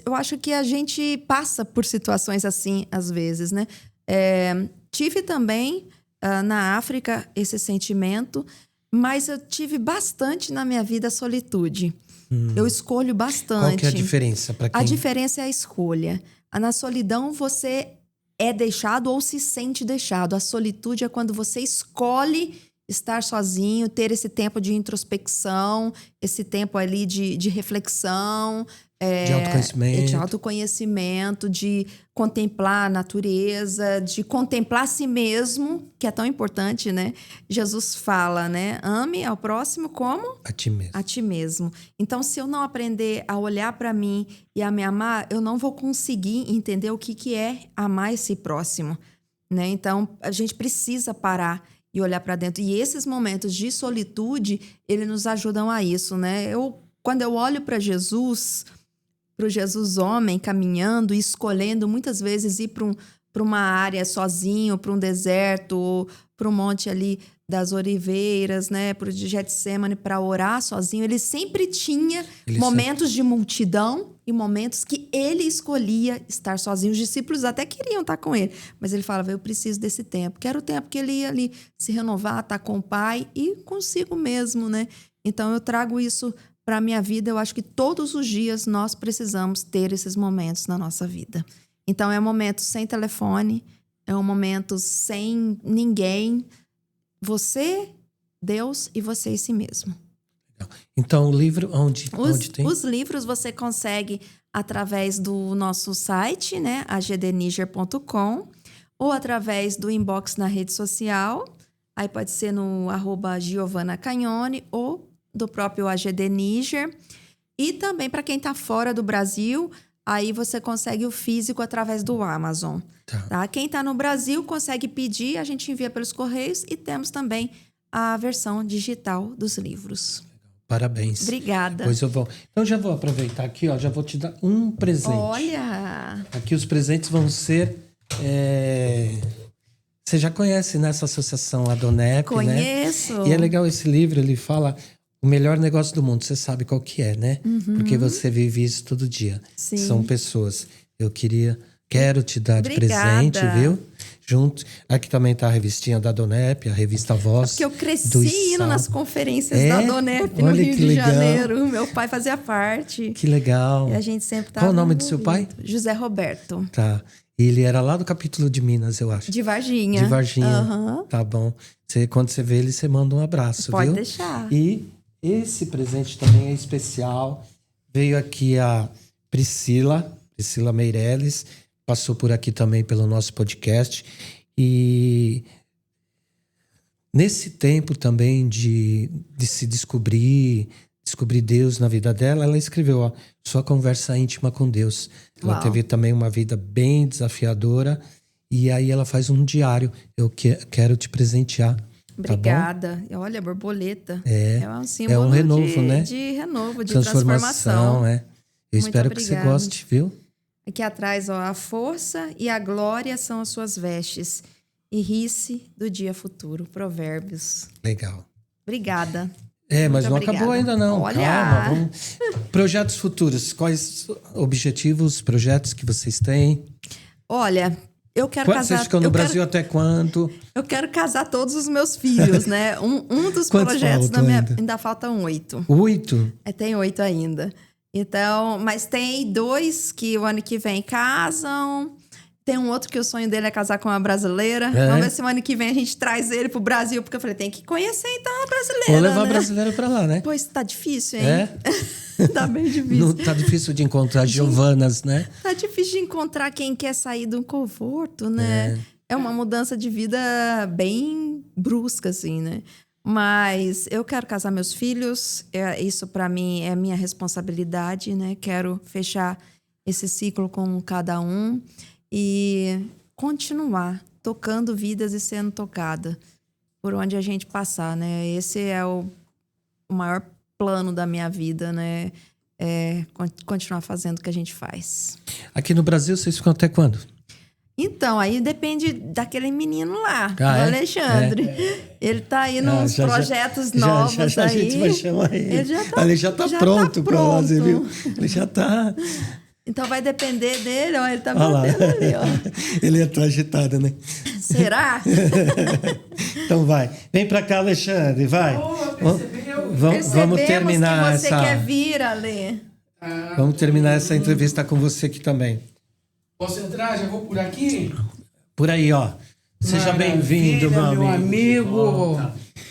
eu acho que a gente passa por situações assim, às vezes, né? Tive também... na África, esse sentimento, mas eu tive bastante na minha vida a solitude. Eu escolho bastante. Qual que é a diferença para quem... A diferença é a escolha. Na solidão, você é deixado ou se sente deixado. A solitude é quando você escolhe estar sozinho, ter esse tempo de introspecção, esse tempo ali de reflexão, de autoconhecimento, de contemplar a natureza, de contemplar a si mesmo, que é tão importante, né? Jesus fala, né? Ame ao próximo como? A ti mesmo. A ti mesmo. Então, se eu não aprender a olhar para mim e a me amar, eu não vou conseguir entender o que é amar esse próximo, né? Então, a gente precisa parar e olhar para dentro. E esses momentos de solitude, eles nos ajudam a isso, né? Quando eu olho para Jesus... para o Jesus homem caminhando e escolhendo muitas vezes ir para uma área sozinho, para um deserto, para um monte ali das oliveiras, né, para o Getsemane, para orar sozinho. Ele sempre tinha momentos de multidão e momentos que ele escolhia estar sozinho. Os discípulos até queriam estar com ele, mas ele falava, eu preciso desse tempo. Que era o tempo que ele ia ali se renovar, estar com o Pai e consigo mesmo, né? Então, eu trago isso para a minha vida. Eu acho que todos os dias nós precisamos ter esses momentos na nossa vida. Então, é um momento sem telefone, é um momento sem ninguém. Você, Deus e você e si mesmo. Então, o livro, onde tem? Os livros você consegue através do nosso site, né, agdniger.com, ou através do inbox na rede social. Aí pode ser no @GiovanaCagnone ou do próprio AGD Niger. E também para quem está fora do Brasil, aí você consegue o físico através do Amazon. Tá? Quem está no Brasil consegue pedir, a gente envia pelos correios e temos também a versão digital dos livros. Parabéns. Obrigada. Pois eu vou. Então já vou aproveitar aqui, ó, já vou te dar um presente. Olha! Aqui os presentes vão ser... Você já conhece nessa associação Adonep, né? Conheço. E é legal esse livro, ele fala... O melhor negócio do mundo, você sabe qual que é, né? Uhum. Porque você vive isso todo dia. Sim. São pessoas. Quero te dar de presente, viu? Junto. Aqui também tá a revistinha da Adonep, a revista Voz. Porque eu cresci indo nas conferências da Adonep no Rio de Janeiro. Meu pai fazia parte. Que legal. E a gente sempre tava... Qual o nome do seu pai? José Roberto. Tá. Ele era lá do capítulo de Minas, eu acho. De Varginha. De Varginha. Uhum. Tá bom. Quando você vê ele, você manda um abraço, Pode viu? Pode deixar. E esse presente também é especial. Veio aqui a Priscila Meirelles, passou por aqui também pelo nosso podcast. E nesse tempo também de se descobrir Deus na vida dela, ela escreveu, ó, sua conversa íntima com Deus. Ela teve também uma vida bem desafiadora. E aí ela faz um diário. Eu quero te presentear. Obrigada. Tá, olha, borboleta. É um símbolo um renovo, né? De renovo, de transformação. Eu Muito espero obrigada. Que você goste, viu? Aqui atrás, ó, a força e a glória são as suas vestes. E ri-se do dia futuro. Provérbios. Legal. Obrigada. Mas não acabou ainda, não. Olha! Calma, vamos... Projetos futuros. Quais objetivos, projetos que vocês têm? Olha... Eu quero casar... Vocês ficam no Brasil até quando? Eu quero casar todos os meus filhos, né? Um dos projetos da minha... Ainda faltam 8. 8? Tem 8 ainda. Então, mas tem 2 que o ano que vem casam. Tem um outro que o sonho dele é casar com uma brasileira. Vamos ver se o ano que vem a gente traz ele pro Brasil. Porque eu falei, tem que conhecer então a brasileira, Vou levar né? a brasileira pra lá, né? Pois tá difícil, hein? Tá bem difícil. Não, tá difícil de encontrar Giovanas, né? Tá difícil de encontrar quem quer sair de um conforto, né? É uma mudança de vida bem brusca, assim, né? Mas eu quero casar meus filhos. Isso para mim é minha responsabilidade, né? Quero fechar esse ciclo com cada um e continuar tocando vidas e sendo tocada. por onde a gente passar, né? Esse é o maior plano da minha vida, né? É continuar fazendo o que a gente faz. Aqui no Brasil, vocês ficam até quando? Então, aí depende daquele menino lá, do é? Alexandre. Ele tá aí nos projetos novos já aí. A gente vai chamar ele. Ele já tá pronto para fazer, viu? Ele já tá... Então vai depender dele, ó. Ele tá batendo ali, ó. Ele tá agitado, né? Será? Então vai. Vem pra cá, Alexandre, vai. Vamos terminar que você quer vir, Ale. Vamos terminar essa entrevista com você aqui também. Posso entrar? Já vou por aqui? Por aí, ó. Seja bem-vindo, meu amigo.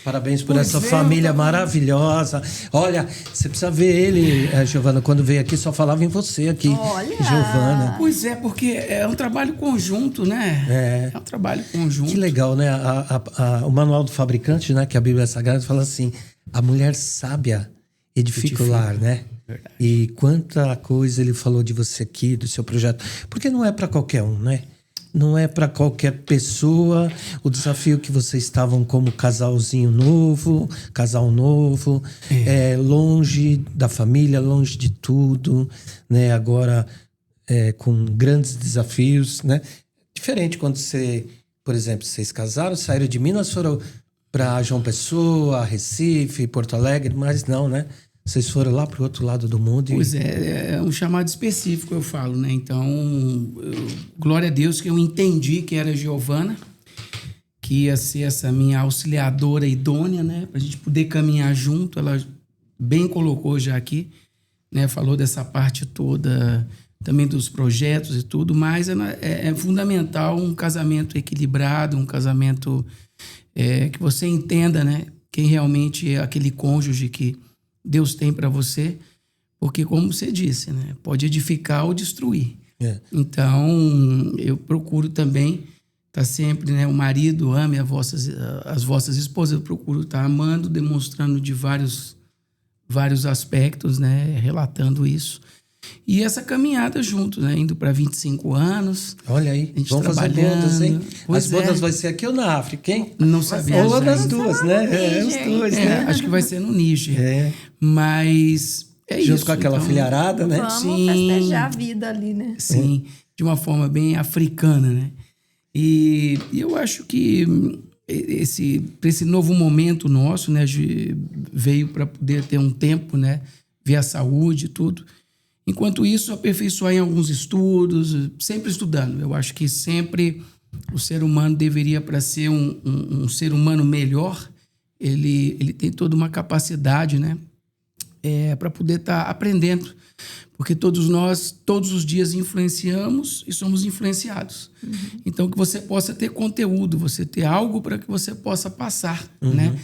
Parabéns por essa família maravilhosa. Olha, você precisa ver ele, Giovana, quando veio aqui, só falava em você aqui. Olha! Giovana. Pois é, porque é um trabalho conjunto, né? É um trabalho conjunto. Que legal, né? O manual do fabricante, né? Que a Bíblia Sagrada fala assim, a mulher sábia edifica o lar, né? Verdade. E quanta coisa ele falou de você aqui, do seu projeto. Porque não é para qualquer um, né? Não é para qualquer pessoa. O desafio que vocês estavam como casal novo, longe da família, longe de tudo, né? Agora com grandes desafios, né? Diferente quando por exemplo, vocês casaram, saíram de Minas, foram para João Pessoa, Recife, Porto Alegre, mas não, né? Vocês foram lá para o outro lado do mundo. Pois é um chamado específico, eu falo, né? Então, glória a Deus que eu entendi que era Giovana, que ia ser essa minha auxiliadora idônea, né? Para a gente poder caminhar junto. Ela bem colocou já aqui, né? Falou dessa parte toda, também dos projetos e tudo, mas é fundamental um casamento equilibrado, um casamento que você entenda, né? Quem realmente é aquele cônjuge que Deus tem para você, porque como você disse, né, pode edificar ou destruir. Então, eu procuro também estar sempre, né, o marido ame as vossas esposas, eu procuro estar amando, demonstrando de vários aspectos, né, relatando isso. E essa caminhada junto, né, indo para 25 anos. Olha aí, vamos fazer bodas, hein? As bodas vai ser aqui ou na África, hein? Não sabia. Ou nas duas, né? Os dois, né? Acho que vai ser no Níger. Mas é junto isso. com aquela filharada, né? Vamos festejar a vida ali, né? Sim, de uma forma bem africana, né? E eu acho que esse novo momento nosso, né, veio para poder ter um tempo, né, ver a saúde e tudo. Enquanto isso, aperfeiçoar em alguns estudos, sempre estudando. Eu acho que sempre o ser humano deveria, para ser um ser humano melhor, ele tem toda uma capacidade, né, para poder estar aprendendo. Porque todos nós, todos os dias, influenciamos e somos influenciados. Uhum. Então, que você possa ter conteúdo, você ter algo para que você possa passar, né?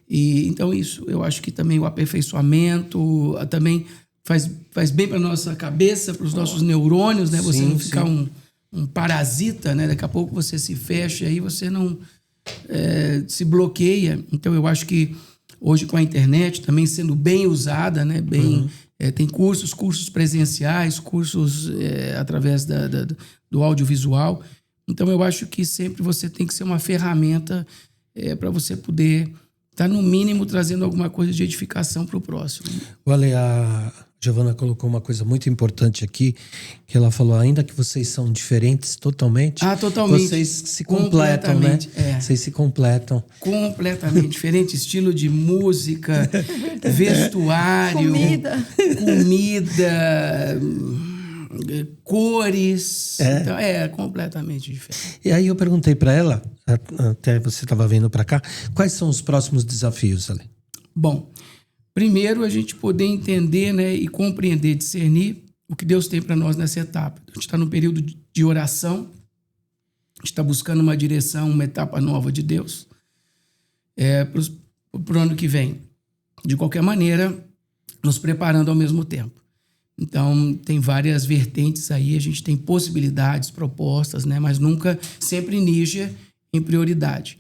E, então, isso, eu acho que também o aperfeiçoamento também faz bem para nossa cabeça, para os nossos neurônios, né? Você não ficar um parasita, né? Daqui a pouco você se fecha e aí você não se bloqueia. Então, eu acho que hoje com a internet também sendo bem usada, né? Tem cursos presenciais, cursos através do audiovisual. Então, eu acho que sempre você tem que ser uma ferramenta para você poder estar, no mínimo, trazendo alguma coisa de edificação para o próximo. Olha, a Giovana colocou uma coisa muito importante aqui, que ela falou, ainda que vocês são diferentes totalmente, totalmente. Vocês se completam, né? Vocês se completam. Completamente diferente, estilo de música, vestuário, comida, cores. Então, completamente diferente. E aí eu perguntei para ela, até você estava vindo para cá, quais são os próximos desafios, Ali? Bom, primeiro a gente poder entender, né, e compreender, discernir o que Deus tem para nós nessa etapa. A gente está num período de oração, a gente está buscando uma direção, uma etapa nova de Deus para o ano que vem. De qualquer maneira, nos preparando ao mesmo tempo. Então, tem várias vertentes aí, a gente tem possibilidades, propostas, né? Mas nunca, sempre Níger em prioridade.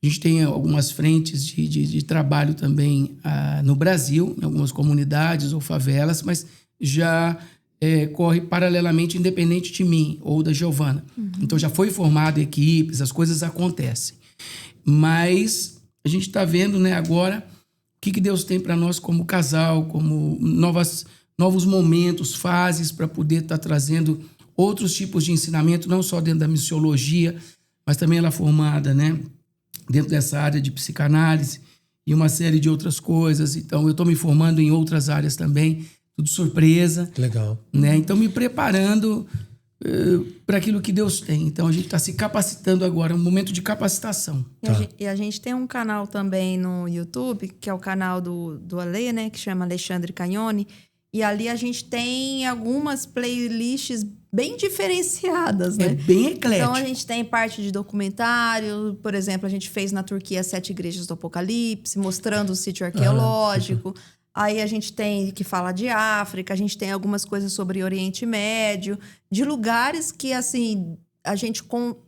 A gente tem algumas frentes de trabalho também no Brasil, em algumas comunidades ou favelas, mas já corre paralelamente, independente de mim ou da Giovana. Então, já foi formado equipes, as coisas acontecem. Mas a gente está vendo, né, agora o que Deus tem para nós como casal, como novos momentos, fases para poder estar trazendo outros tipos de ensinamento, não só dentro da missiologia, mas também ela formada, né, dentro dessa área de psicanálise e uma série de outras coisas. Então, eu estou me formando em outras áreas também, tudo surpresa. Legal. Né? Então, me preparando para aquilo que Deus tem. Então, a gente está se capacitando agora, um momento de capacitação. E a gente tem um canal também no YouTube, que é o canal do Ale, né? Que chama Alexandre Cagnoni. E ali a gente tem algumas playlists bem diferenciadas, né? É bem eclético. Então, a gente tem parte de documentário. Por exemplo, a gente fez na Turquia 7 igrejas do Apocalipse, mostrando o sítio arqueológico. Aí a gente tem que falar de África, a gente tem algumas coisas sobre Oriente Médio, de lugares que, assim,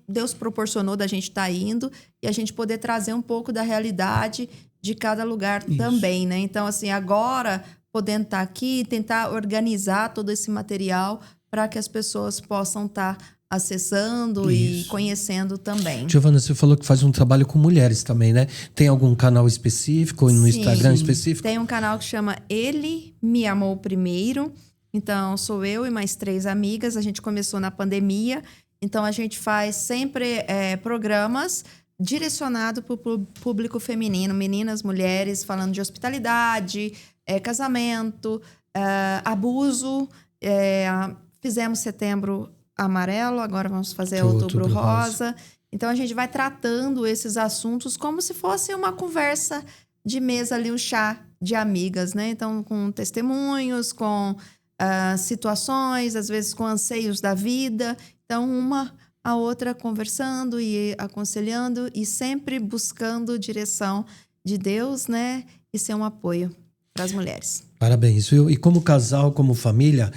Deus proporcionou da gente estar indo e a gente poder trazer um pouco da realidade de cada lugar também, né? Então, assim, agora, podendo estar aqui, tentar organizar todo esse material para que as pessoas possam estar acessando e conhecendo também. Giovana, você falou que faz um trabalho com mulheres também, né? Tem algum canal específico ou no Instagram específico? Tem um canal que chama Ele Me Amou Primeiro. Então, sou eu e mais 3 amigas. A gente começou na pandemia. Então, a gente faz sempre programas direcionados para o público feminino. Meninas, mulheres, falando de hospitalidade, casamento, abuso. Fizemos Setembro Amarelo, agora vamos fazer Outubro Rosa. Então, a gente vai tratando esses assuntos como se fosse uma conversa de mesa ali, um chá de amigas, né? Então, com testemunhos, com situações, às vezes com anseios da vida. Então, uma a outra conversando e aconselhando e sempre buscando direção de Deus, né? E ser um apoio para as mulheres. Parabéns, viu? E como casal, como família,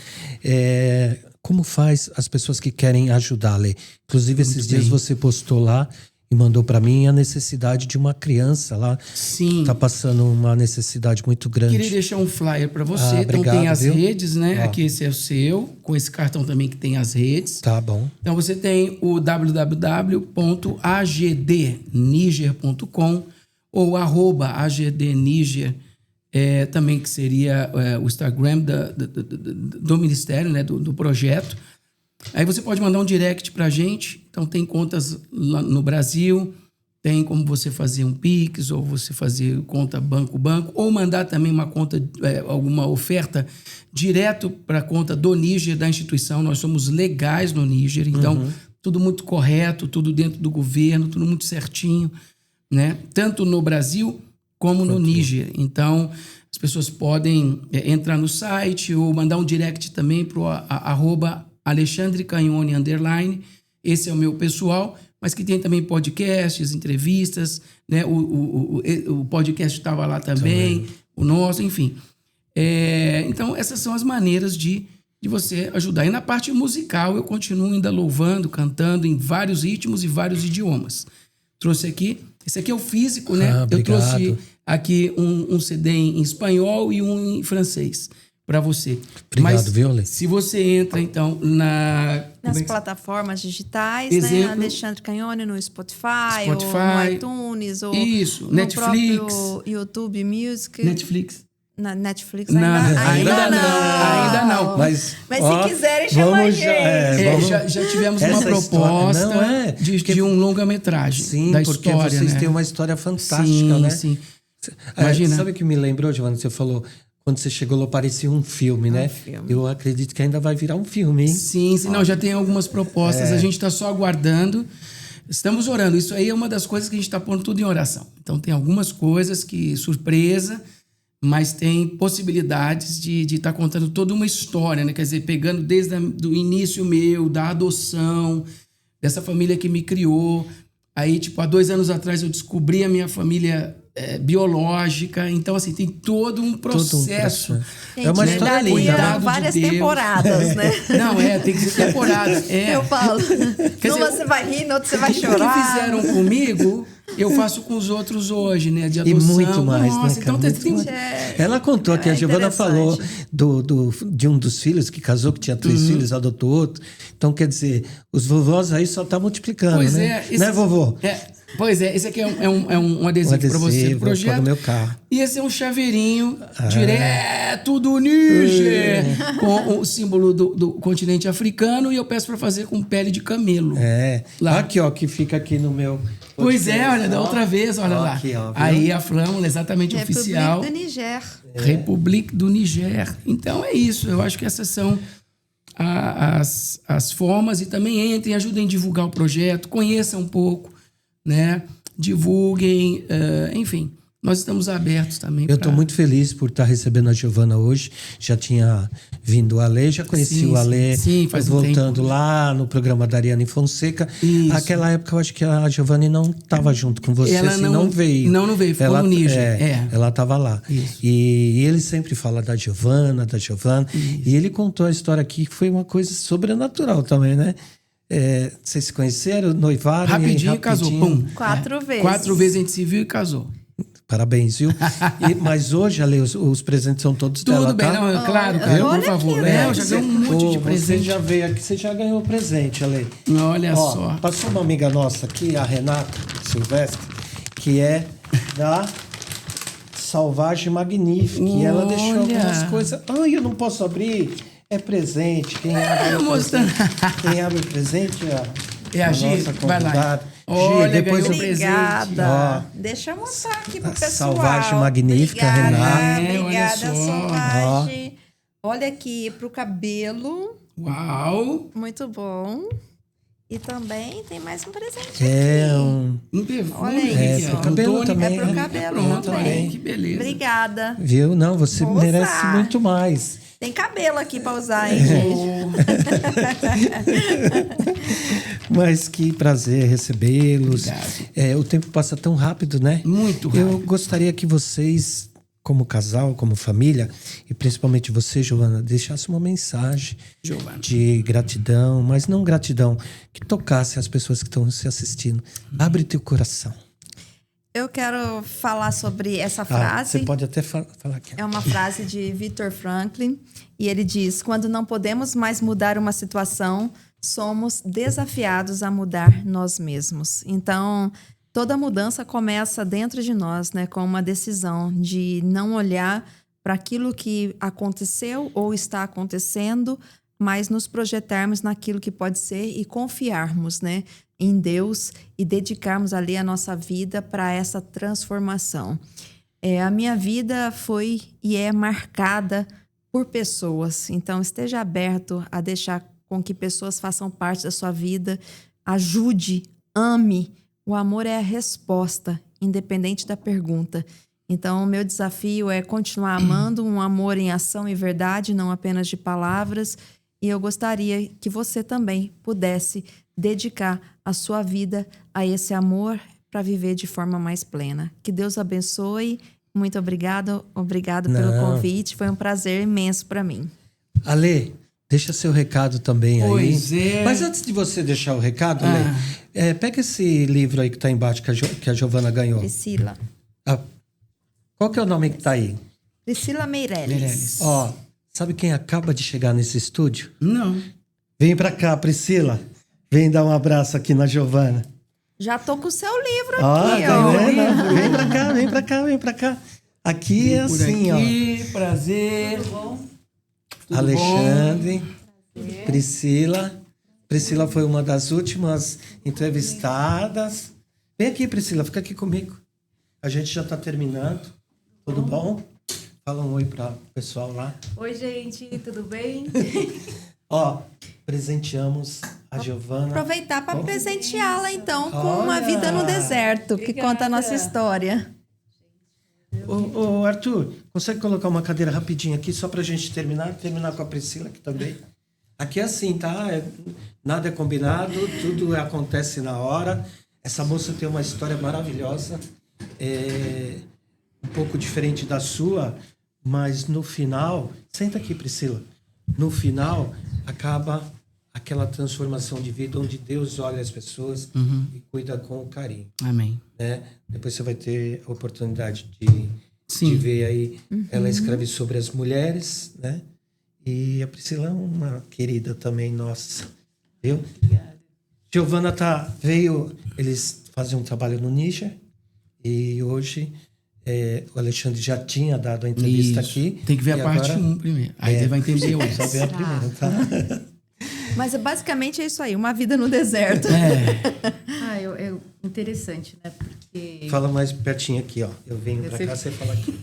como faz as pessoas que querem ajudar, Lê? Inclusive, esses dias você postou lá e mandou para mim a necessidade de uma criança lá. Sim. Tá passando uma necessidade muito grande. Queria deixar um flyer para você. Obrigado, então tem as viu? redes, né? Aqui esse é o seu, com esse cartão também que tem as redes. Tá bom. Então você tem o www.agdniger.com ou @agdniger, também que seria o Instagram do Ministério, né? Do projeto. Aí você pode mandar um direct pra gente. Então tem contas lá no Brasil, tem como você fazer um Pix, ou você fazer conta banco, ou mandar também uma conta, alguma oferta direto para a conta do Níger, da instituição. Nós somos legais no Níger, então tudo muito correto, tudo dentro do governo, tudo muito certinho, né? Tanto no Brasil como no Níger. Então as pessoas podem entrar no site ou mandar um direct também pro @Alexandre Cagnoni _. Esse é o meu pessoal, mas que tem também podcasts, entrevistas, né? O podcast estava lá também, o nosso, enfim. Então, essas são as maneiras de você ajudar. E na parte musical, eu continuo ainda louvando, cantando em vários ritmos e vários idiomas. Trouxe aqui, esse aqui é o físico, né? Eu trouxe aqui um CD em espanhol e um em francês para você. Obrigado, Violeta. Se você entra, então, nas plataformas digitais, né? Alexandre Cagnoni no Spotify, ou no iTunes, ou no Netflix, próprio YouTube Music. Netflix. Na Netflix ainda não. Mas se quiserem, chama a gente. Já tivemos uma proposta de um longa-metragem da história. Porque vocês têm uma história fantástica, né? Sim. Imagina. Sabe o que me lembrou, Giovana? Você falou, quando você chegou lá, parecia um filme, né? Eu acredito que ainda vai virar um filme, hein? Sim. Não, já tem algumas propostas. A gente está só aguardando. Estamos orando. Isso aí é uma das coisas que a gente está pondo tudo em oração. Então, tem algumas coisas que, surpresa, mas tem possibilidades de estar contando toda uma história, né? Quer dizer, pegando desde o início meu, da adoção, dessa família que me criou. Aí, há 2 anos atrás, eu descobri a minha família biológica. Então, assim, tem todo um processo. Gente, é uma história linda. Várias temporadas, né? Não, tem que ser temporada. Eu falo. Numa você vai rir, na outra você vai chorar. O que fizeram comigo, eu faço com os outros hoje, né? De adoção. E muito mais, Nossa, né, cara? Então, ela contou que a Giovana falou de um dos filhos que casou, que tinha 3 filhos, adotou outro. Então, quer dizer, os vovós aí só tá multiplicando, pois né? Esse, né, vovô? Pois é, esse aqui é um adesivo para você do vou projeto. pôr no meu carro. E esse é um chaveirinho direto do Níger, com o símbolo do continente africano, e eu peço para fazer com pele de camelo. Lá. Aqui, ó, que fica aqui no meu... Pois é, olha, da outra vez, olha lá. Aqui, ó, aí a flâmula exatamente oficial. República do Niger. República do Niger. Então é isso, eu acho que essas são as formas, e também entrem, ajudem a divulgar o projeto, conheçam um pouco, né? Divulguem, enfim, nós estamos abertos também. Eu estou muito feliz por estar recebendo a Giovana hoje. Já tinha vindo o Alê, já conheci o Alê. Sim, faz um voltando tempo. Lá no programa da Ariane Fonseca. Isso. Naquela época eu acho que a Giovana não estava junto com você, Ela assim, não veio. Não veio, ficou no Níger. Ela estava lá. Isso. E ele sempre fala da Giovana. E ele contou a história aqui, que foi uma coisa sobrenatural também, né? Vocês se conheceram, noivaram Rapidinho casou, pum. 4 vezes. 4 vezes a gente se viu e casou. Parabéns, viu? Mas hoje, Ale, os presentes são todos dela, Tudo bem, tá? não, claro, cara, por favor. Eu já ganhei um monte de presente. Você já veio aqui, você já ganhou presente, Ale. Olha só. Passou uma amiga nossa aqui, a Renata Silvestre, que é da Salvagem Magnífica. E ela deixou algumas coisas. Ai, eu não posso abrir. É presente. Quem abre o presente é a Gi. Vai lá. Olha, depois ganhou Obrigada. Deixa eu mostrar aqui pro pessoal. Salvagem Magnífica, Renata. olha Obrigada, só. Salvagem. Olha aqui pro cabelo. Uau! Muito bom. E também tem mais um presente Um perfume. Olha aí, pro cabelo também. É pro cabelo Pronto, também. que beleza. Obrigada. Viu? Não, você Vou merece usar. muito mais. Tem cabelo aqui pra usar, hein, gente? Mas que prazer recebê-los. Obrigado. O tempo passa tão rápido, né? Muito rápido. Eu gostaria que vocês, como casal, como família, e principalmente você, Giovana, deixasse uma mensagem de gratidão, mas não gratidão, que tocasse as pessoas que estão se assistindo. Abre teu coração. Eu quero falar sobre essa frase. Você pode até falar aqui. É uma frase de Viktor Franklin. E ele diz: quando não podemos mais mudar uma situação, somos desafiados a mudar nós mesmos. Então, toda mudança começa dentro de nós, né? Com uma decisão de não olhar para aquilo que aconteceu ou está acontecendo, mas nos projetarmos naquilo que pode ser e confiarmos, né, em Deus e dedicarmos ali a nossa vida para essa transformação. A minha vida foi e é marcada por pessoas, então esteja aberto a deixar com que pessoas façam parte da sua vida, ajude, ame. O amor é a resposta, independente da pergunta. Então, o meu desafio é continuar amando, um amor em ação e verdade, não apenas de palavras. E eu gostaria que você também pudesse dedicar a sua vida a esse amor para viver de forma mais plena. Que Deus abençoe. Muito obrigado pelo convite. Foi um prazer imenso para mim. Ale, deixa seu recado também aí. Pois é. Mas antes de você deixar o recado, Ale, pega esse livro aí que está embaixo que a Giovana ganhou. Priscila. Qual que é o nome que está aí? Priscila Meirelles. Ó, sabe quem acaba de chegar nesse estúdio? Não. Vem pra cá, Priscila. Vem dar um abraço aqui na Giovana. Já tô com o seu livro Tá aqui, ó. vendo? Vem pra cá. Aqui é assim, aqui, prazer. Tudo bom? Alexandre, Priscila. Priscila foi uma das últimas entrevistadas. Vem aqui, Priscila, fica aqui comigo. A gente já tá terminando. Tudo bom? Fala um oi para o pessoal lá. Oi, gente, tudo bem? Ó, presenteamos a Giovana. Aproveitar para presenteá-la, então, com Uma Vida no Deserto, que conta a nossa história. Ô, Arthur, consegue colocar uma cadeira rapidinho aqui, só pra gente terminar com a Priscila aqui também? Aqui é assim, tá? Nada é combinado, tudo acontece na hora. Essa moça tem uma história maravilhosa, um pouco diferente da sua, mas no final... Senta aqui, Priscila. No final, acaba aquela transformação de vida onde Deus olha as pessoas e cuida com carinho. Amém. Né? Depois você vai ter a oportunidade de ver aí. Ela escreve sobre as mulheres, né? E a Priscila é uma querida também nossa, viu? Obrigada. Giovana veio, eles faziam um trabalho no Níger e hoje o Alexandre já tinha dado a entrevista Isso. aqui. Tem que ver a parte agora, 1 primeiro. Aí você vai entender hoje. Só ver a primeira, tá? Mas basicamente é isso aí, uma vida no deserto. É interessante, né? Porque Fala mais pertinho aqui, ó. Eu venho pra cá, você fala aqui.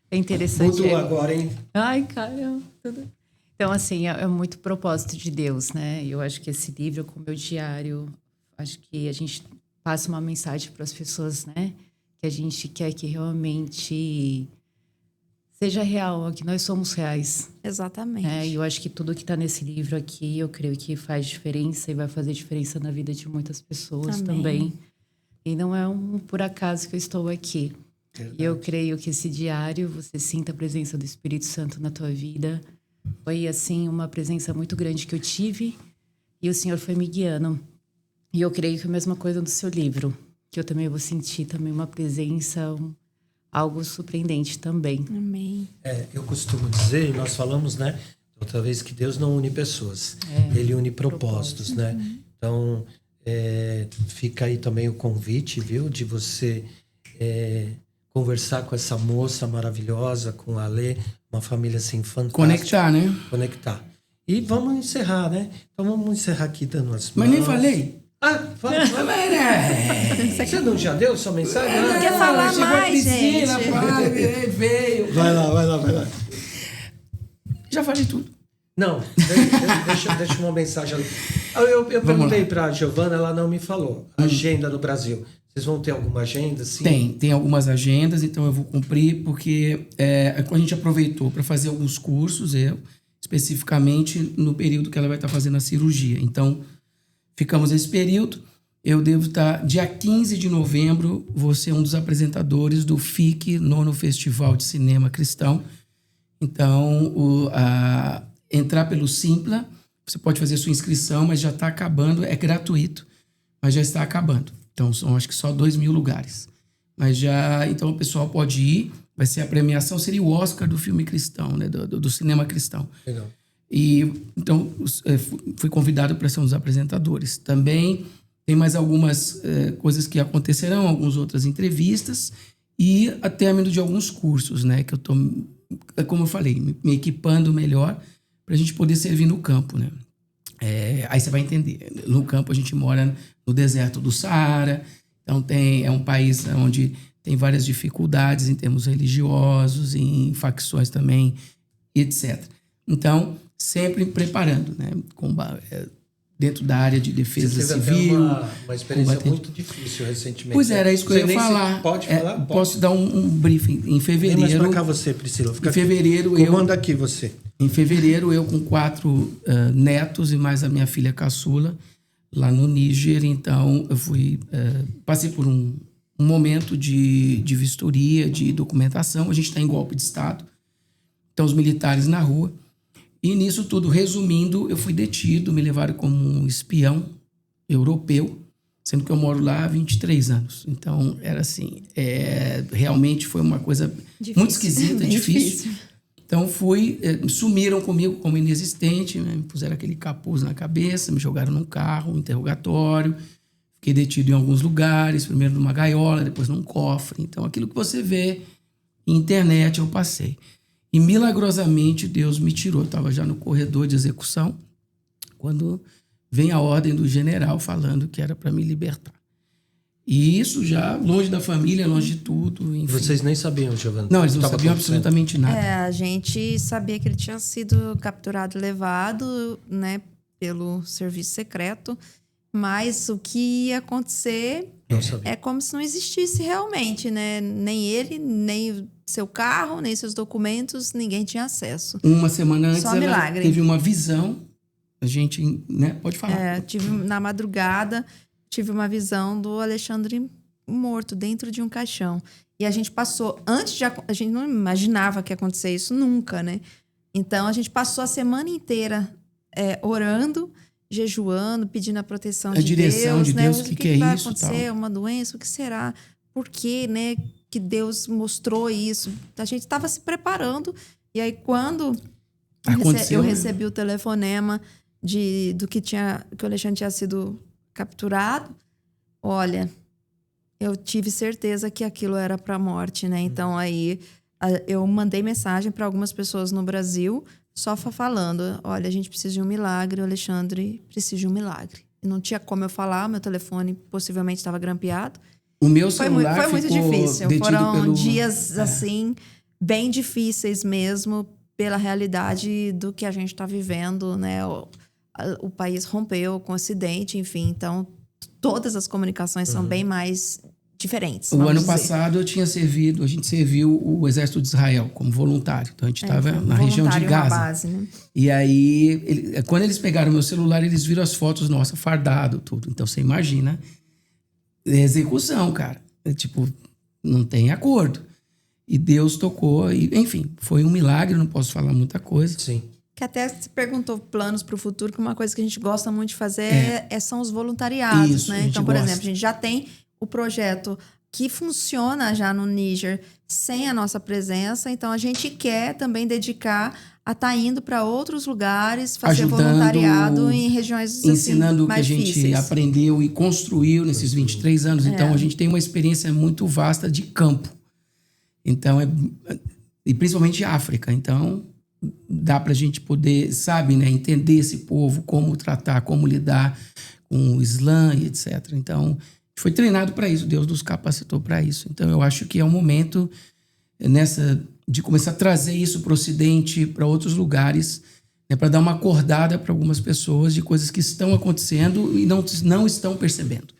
é interessante. Mudou agora, hein? Ai, caramba, tudo. Então, assim, é muito propósito de Deus, né? Eu acho que esse livro, com o meu diário, acho que a gente passa uma mensagem para as pessoas, né? Que a gente quer que realmente seja real, que nós somos reais. Exatamente. E eu acho que tudo que está nesse livro aqui, eu creio que faz diferença e vai fazer diferença na vida de muitas pessoas também. E não é por acaso que eu estou aqui. E eu creio que esse diário, você sinta a presença do Espírito Santo na tua vida. Foi, assim, uma presença muito grande que eu tive e o Senhor foi me guiando. E eu creio que é a mesma coisa do seu livro, que eu também vou sentir também uma presença, algo surpreendente também. Amém. Eu costumo dizer, e nós falamos, né, outra vez, que Deus não une pessoas, Ele une propósitos, né? Então, fica aí também o convite, viu, de você conversar com essa moça maravilhosa, com a Alê, uma família assim fantástica. Conectar, né? Conectar. E vamos encerrar, né? Então vamos encerrar aqui dando as mãos. Mas nem falei. Fala. Você não já deu sua mensagem? Não quer falar mais, gente. Veio. Vai lá. Já falei tudo. Não, deixa uma mensagem ali. Eu perguntei para a Giovana, ela não me falou. Agenda no Brasil. Vocês vão ter alguma agenda? Sim? Tem algumas agendas, então eu vou cumprir, porque a gente aproveitou para fazer alguns cursos, especificamente no período que ela vai estar fazendo a cirurgia. Então, ficamos nesse período. Eu devo estar, dia 15 de novembro, vou ser um dos apresentadores do FIC, Nono Festival de Cinema Cristão. Então, entrar pelo Simpla, você pode fazer sua inscrição, mas já está acabando, é gratuito, mas já está acabando. Então, são acho que só 2.000 lugares. Mas então o pessoal pode ir, vai ser a premiação, seria o Oscar do filme cristão, né? Do cinema cristão. Legal. E então fui convidado para ser um dos apresentadores. Também tem mais algumas coisas que acontecerão, algumas outras entrevistas e a término de alguns cursos, né? Que eu estou, como eu falei, me equipando melhor para a gente poder servir no campo, né? Aí você vai entender. No campo a gente mora no deserto do Saara, então é um país onde tem várias dificuldades em termos religiosos, em facções também, etc. Então, sempre preparando, né? Dentro da área de defesa Você teve civil. até uma experiência muito difícil recentemente. Pois era isso que eu ia falar. Pode falar? Pode. Posso dar um briefing. Em fevereiro... Vem mais pra cá você, Priscila. Fica em fevereiro aqui. Comanda aqui você. Em fevereiro, eu com 4 netos e mais a minha filha caçula, lá no Níger. Então, eu passei por um momento de vistoria, de documentação. A gente está em golpe de Estado. Então, os militares na rua. E nisso tudo, resumindo, eu fui detido, me levaram como um espião europeu, sendo que eu moro lá há 23 anos. Então, era assim, realmente foi uma coisa difícil, muito esquisita, difícil. Então, sumiram comigo como inexistente, né? Me puseram aquele capuz na cabeça, me jogaram num carro, um interrogatório. Fiquei detido em alguns lugares, primeiro numa gaiola, depois num cofre. Então, aquilo que você vê em internet, eu passei. E, milagrosamente, Deus me tirou. Eu estava já no corredor de execução, quando vem a ordem do general falando que era para me libertar. E isso já longe da família, longe de tudo. Enfim. Vocês nem sabiam, Giovana? Não, eles não sabiam absolutamente nada. A gente sabia que ele tinha sido capturado e levado, né, pelo serviço secreto, mas o que ia acontecer é como se não existisse realmente, né? Nem ele, nem o seu carro, nem seus documentos, ninguém tinha acesso. Uma semana antes, Só ela milagre. teve uma visão. A gente, né? Pode falar. Na madrugada, tive uma visão do Alexandre morto dentro de um caixão. E a gente passou, a gente não imaginava que ia acontecer isso nunca, né? Então, a gente passou a semana inteira orando, jejuando, pedindo a proteção de direção Deus, de né? Deus, o que é vai isso, acontecer? tal. Uma doença? O que será? Por que, né, que Deus mostrou isso? A gente estava se preparando. E aí, quando eu recebi o telefonema do que o Alexandre tinha sido capturado, olha, eu tive certeza que aquilo era para a morte, né? Então aí eu mandei mensagem para algumas pessoas no Brasil, só falando, olha, a gente precisa de um milagre, o Alexandre precisa de um milagre. E não tinha como eu falar, meu telefone possivelmente estava grampeado. O meu celular foi muito difícil. Foram dias, É. assim, bem difíceis mesmo, pela realidade do que a gente está vivendo, né? O país rompeu com o acidente, enfim. Então, todas as comunicações são bem mais diferentes. O ano passado a gente serviu o Exército de Israel como voluntário. Então a gente estava na região de Gaza. Base, né? E aí, quando eles pegaram meu celular, eles viram as fotos nossas, fardado, tudo. Então você imagina, execução, cara. Tipo, não tem acordo. E Deus tocou, e, enfim, foi um milagre, não posso falar muita coisa. Sim. Que até se perguntou planos para o futuro, que uma coisa que a gente gosta muito de fazer são os voluntariados, Isso, né? Então, por exemplo, a gente já tem o projeto que funciona já no Níger sem a nossa presença, então a gente quer também dedicar a estar indo para outros lugares, fazer voluntariado em regiões ensinando assim, mais o que a gente difíceis. Aprendeu e construiu nesses 23 anos. Então, a gente tem uma experiência muito vasta de campo. Então, e principalmente África. Então, dá para a gente poder, sabe, né, entender esse povo, como tratar, como lidar com o Islã e etc. Então, foi treinado para isso, Deus nos capacitou para isso. Então, eu acho que é um momento de começar a trazer isso para o Ocidente, para outros lugares, né, para dar uma acordada para algumas pessoas de coisas que estão acontecendo e não estão percebendo.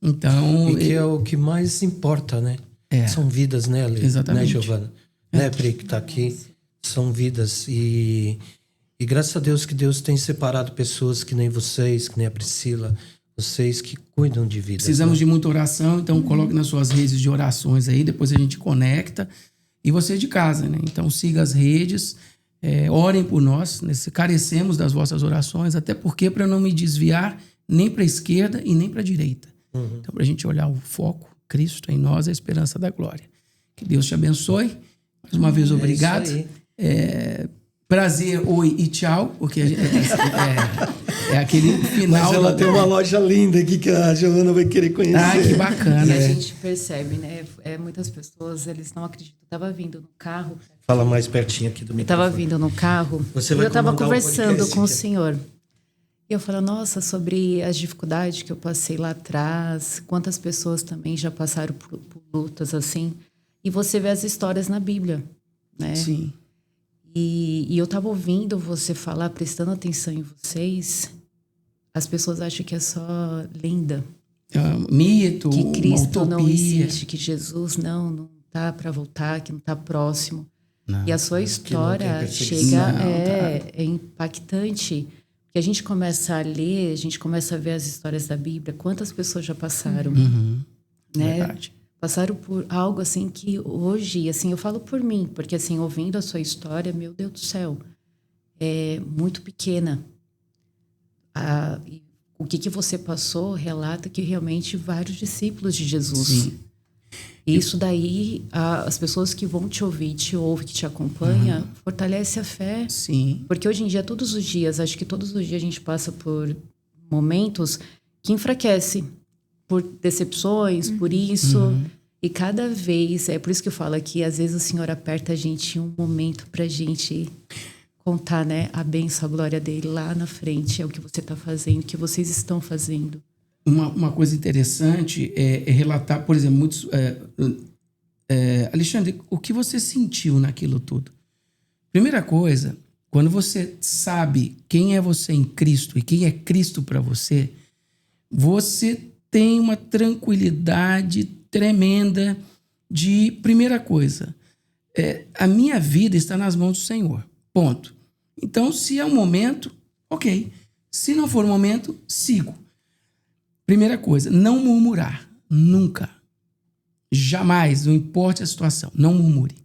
Então, E que é o que mais importa, né? São vidas, né, Ale? Exatamente. Né, Giovana? Né, Pri, que está aqui. São vidas. E graças a Deus que Deus tem separado pessoas que nem vocês, que nem a Priscila, vocês que cuidam de vidas. Precisamos né? de muita oração, então coloque nas suas redes de orações aí, depois a gente conecta. E você de casa, né? Então siga as redes, orem por nós, né? Carecemos das vossas orações, até porque para não me desviar nem para a esquerda e nem para a direita. Então, para a gente olhar o foco, Cristo em nós, a esperança da glória. Que Deus te abençoe. Mais uma vez, obrigado. Isso aí. Prazer, oi e tchau, porque é aquele final. Mas ela tem uma loja linda aqui que a Giovana vai querer conhecer. Ah, que bacana. E a gente percebe, né? Muitas pessoas, eles não acreditam. Eu estava vindo no carro. Fala mais pertinho aqui do Eu microfone. estava vindo no carro Você e vai eu estava comandar o conversando podcast com o aqui. senhor. E eu falo, nossa, sobre as dificuldades que eu passei lá atrás, quantas pessoas também já passaram por lutas assim. E você vê as histórias na Bíblia, né? Sim. E eu estava ouvindo você falar, prestando atenção em vocês. As pessoas acham que é só lenda. Mito, Que Cristo uma não utopia. existe, que Jesus não tá para voltar, que não tá próximo. Não, e a sua tem história perseguição. é impactante. Que a gente começa a ler, a gente começa a ver as histórias da Bíblia. Quantas pessoas já passaram, né? Verdade. Passaram por algo assim que hoje, assim, eu falo por mim, porque assim, ouvindo a sua história, meu Deus do céu, é muito pequena. O que você passou relata que realmente vários discípulos de Jesus. Sim. Isso daí, as pessoas que vão te ouvir, te ouvem, que te acompanham, fortalece a fé. Sim. Porque hoje em dia, todos os dias, acho que todos os dias a gente passa por momentos que enfraquece. Por decepções, por isso. E cada vez, é por isso que eu falo aqui, às vezes o Senhor aperta a gente em um momento pra gente contar, né, a bênção, a glória dele lá na frente. É o que você está fazendo, o que vocês estão fazendo. Uma coisa interessante é relatar, por exemplo, muitos... Alexandre, o que você sentiu naquilo tudo? Primeira coisa, quando você sabe quem é você em Cristo e quem é Cristo para você, você tem uma tranquilidade tremenda de... Primeira coisa, a minha vida está nas mãos do Senhor. Ponto. Então, se é um momento, ok. Se não for um momento, sigo. Primeira coisa, não murmurar. Nunca. Jamais, não importa a situação, não murmure.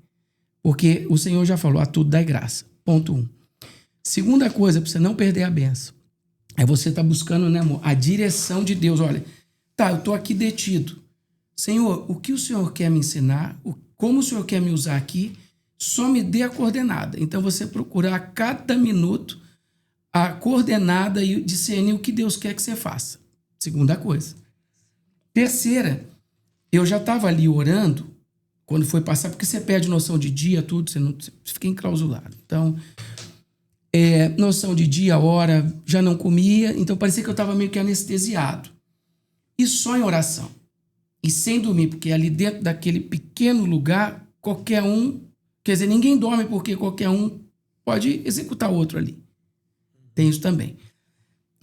Porque o Senhor já falou, a tudo dá graça. Ponto 1. Segunda coisa, para você não perder a bênção, é você estar buscando, né, amor, a direção de Deus. Olha, tá, eu estou aqui detido. Senhor, o que o Senhor quer me ensinar? Como o Senhor quer me usar aqui? Só me dê a coordenada. Então, você procurar a cada minuto a coordenada e discernir o que Deus quer que você faça. Segunda coisa. Terceira, eu já estava ali orando quando foi passar, porque você perde noção de dia, tudo, você fica enclausulado. Então, noção de dia, hora, já não comia, então parecia que eu estava meio que anestesiado. E só em oração. E sem dormir, porque ali dentro daquele pequeno lugar, qualquer um... Quer dizer, ninguém dorme porque qualquer um pode executar outro ali. Tem isso também.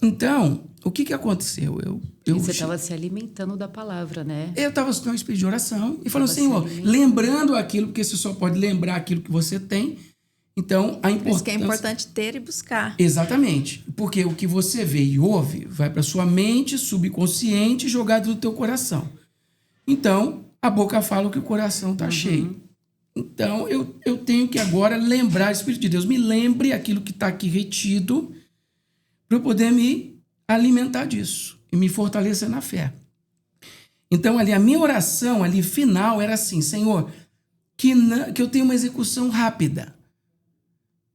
Então, o que aconteceu? Você estava se alimentando da palavra, né? Eu estava no espírito de oração e falando, Senhor, lembrando aquilo, porque você só pode lembrar aquilo que você tem. Então, a importância... Por isso que é importante ter e buscar. Exatamente. Porque o que você vê e ouve vai para sua mente subconsciente jogado no teu coração. Então, a boca fala o que o coração está cheio. Então, eu tenho que agora lembrar, Espírito de Deus, me lembre aquilo que está aqui retido para eu poder me alimentar disso e me fortalecer na fé. Então, ali, a minha oração ali final era assim, Senhor, que eu tenha uma execução rápida,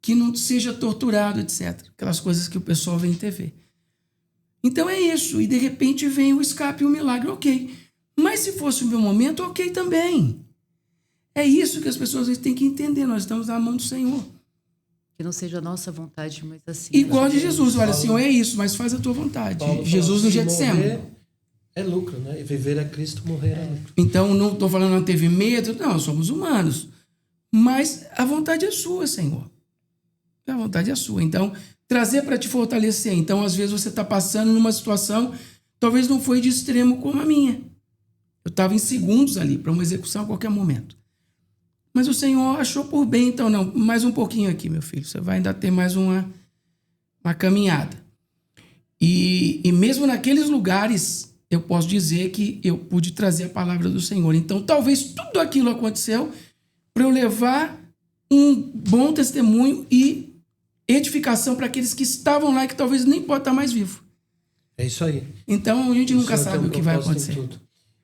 que não seja torturado, etc. Aquelas coisas que o pessoal vê em TV. Então é isso. E de repente vem o escape e o milagre, ok. Mas se fosse o meu momento, ok também. É isso que as pessoas têm que entender. Nós estamos na mão do Senhor. Que não seja a nossa vontade, mas assim... Igual de Jesus. Olha, Senhor, é isso, mas faz a tua vontade. Paulo Jesus no fala, Getsemane. É lucro, né? E viver é Cristo, morrer é lucro. Então, não estou falando não teve medo. Não, somos humanos. Mas a vontade é sua, Senhor. A vontade é sua. Então, trazer para te fortalecer. Então, às vezes, você está passando numa situação, talvez não foi de extremo como a minha. Eu estava em segundos ali, para uma execução a qualquer momento. Mas o Senhor achou por bem, então, não, mais um pouquinho aqui, meu filho. Você vai ainda ter mais uma caminhada. E mesmo naqueles lugares, eu posso dizer que eu pude trazer a palavra do Senhor. Então, talvez tudo aquilo aconteceu para eu levar um bom testemunho e edificação para aqueles que estavam lá e que talvez nem possam estar mais vivo. É isso aí. Então, a gente nunca sabe o que vai acontecer.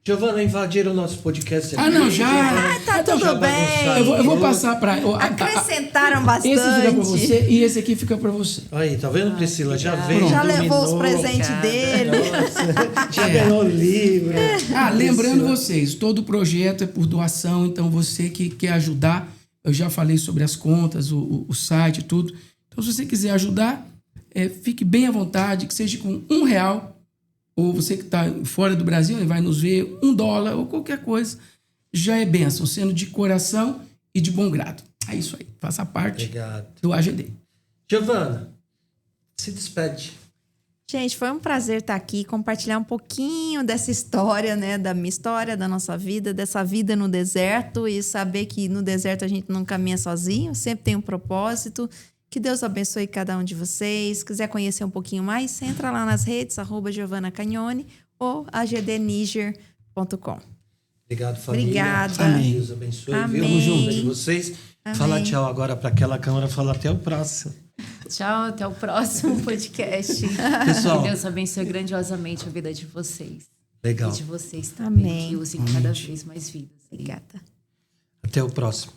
Giovana, invadiram o nosso podcast aqui. Ah, não, já. Tá tudo bem. Eu vou passar para... Acrescentaram bastante. Esse fica para você e esse aqui fica para você. Aí, tá vendo, Priscila? Já veio, Já dominou. levou os presentes dele. Nossa, já ganhou o livro. Lembrando vocês, todo projeto é por doação, então você que quer ajudar, eu já falei sobre as contas, o site e tudo. Então, se você quiser ajudar, fique bem à vontade, que seja com R$1, ou você que está fora do Brasil e vai nos ver, $1 ou qualquer coisa, já é bênção, sendo de coração e de bom grado. É isso aí, faça parte do AGD. Giovana, se despede. Gente, foi um prazer estar aqui, compartilhar um pouquinho dessa história, né? Da minha história, da nossa vida, dessa vida no deserto e saber que no deserto a gente não caminha sozinho, sempre tem um propósito. Que Deus abençoe cada um de vocês. Se quiser conhecer um pouquinho mais, entra lá nas redes, @Giovana Cagnoni ou agdniger.com. Obrigado, família. Obrigada. Amém. Deus abençoe. Amém. Viu? Junto de vocês. Amém. Fala tchau agora para aquela câmera. Fala até o próximo. Tchau, até o próximo podcast. Pessoal. Que Deus abençoe grandiosamente a vida de vocês. Legal. E de vocês também. Amém. Que usem cada vez mais vidas. Obrigada. Até o próximo.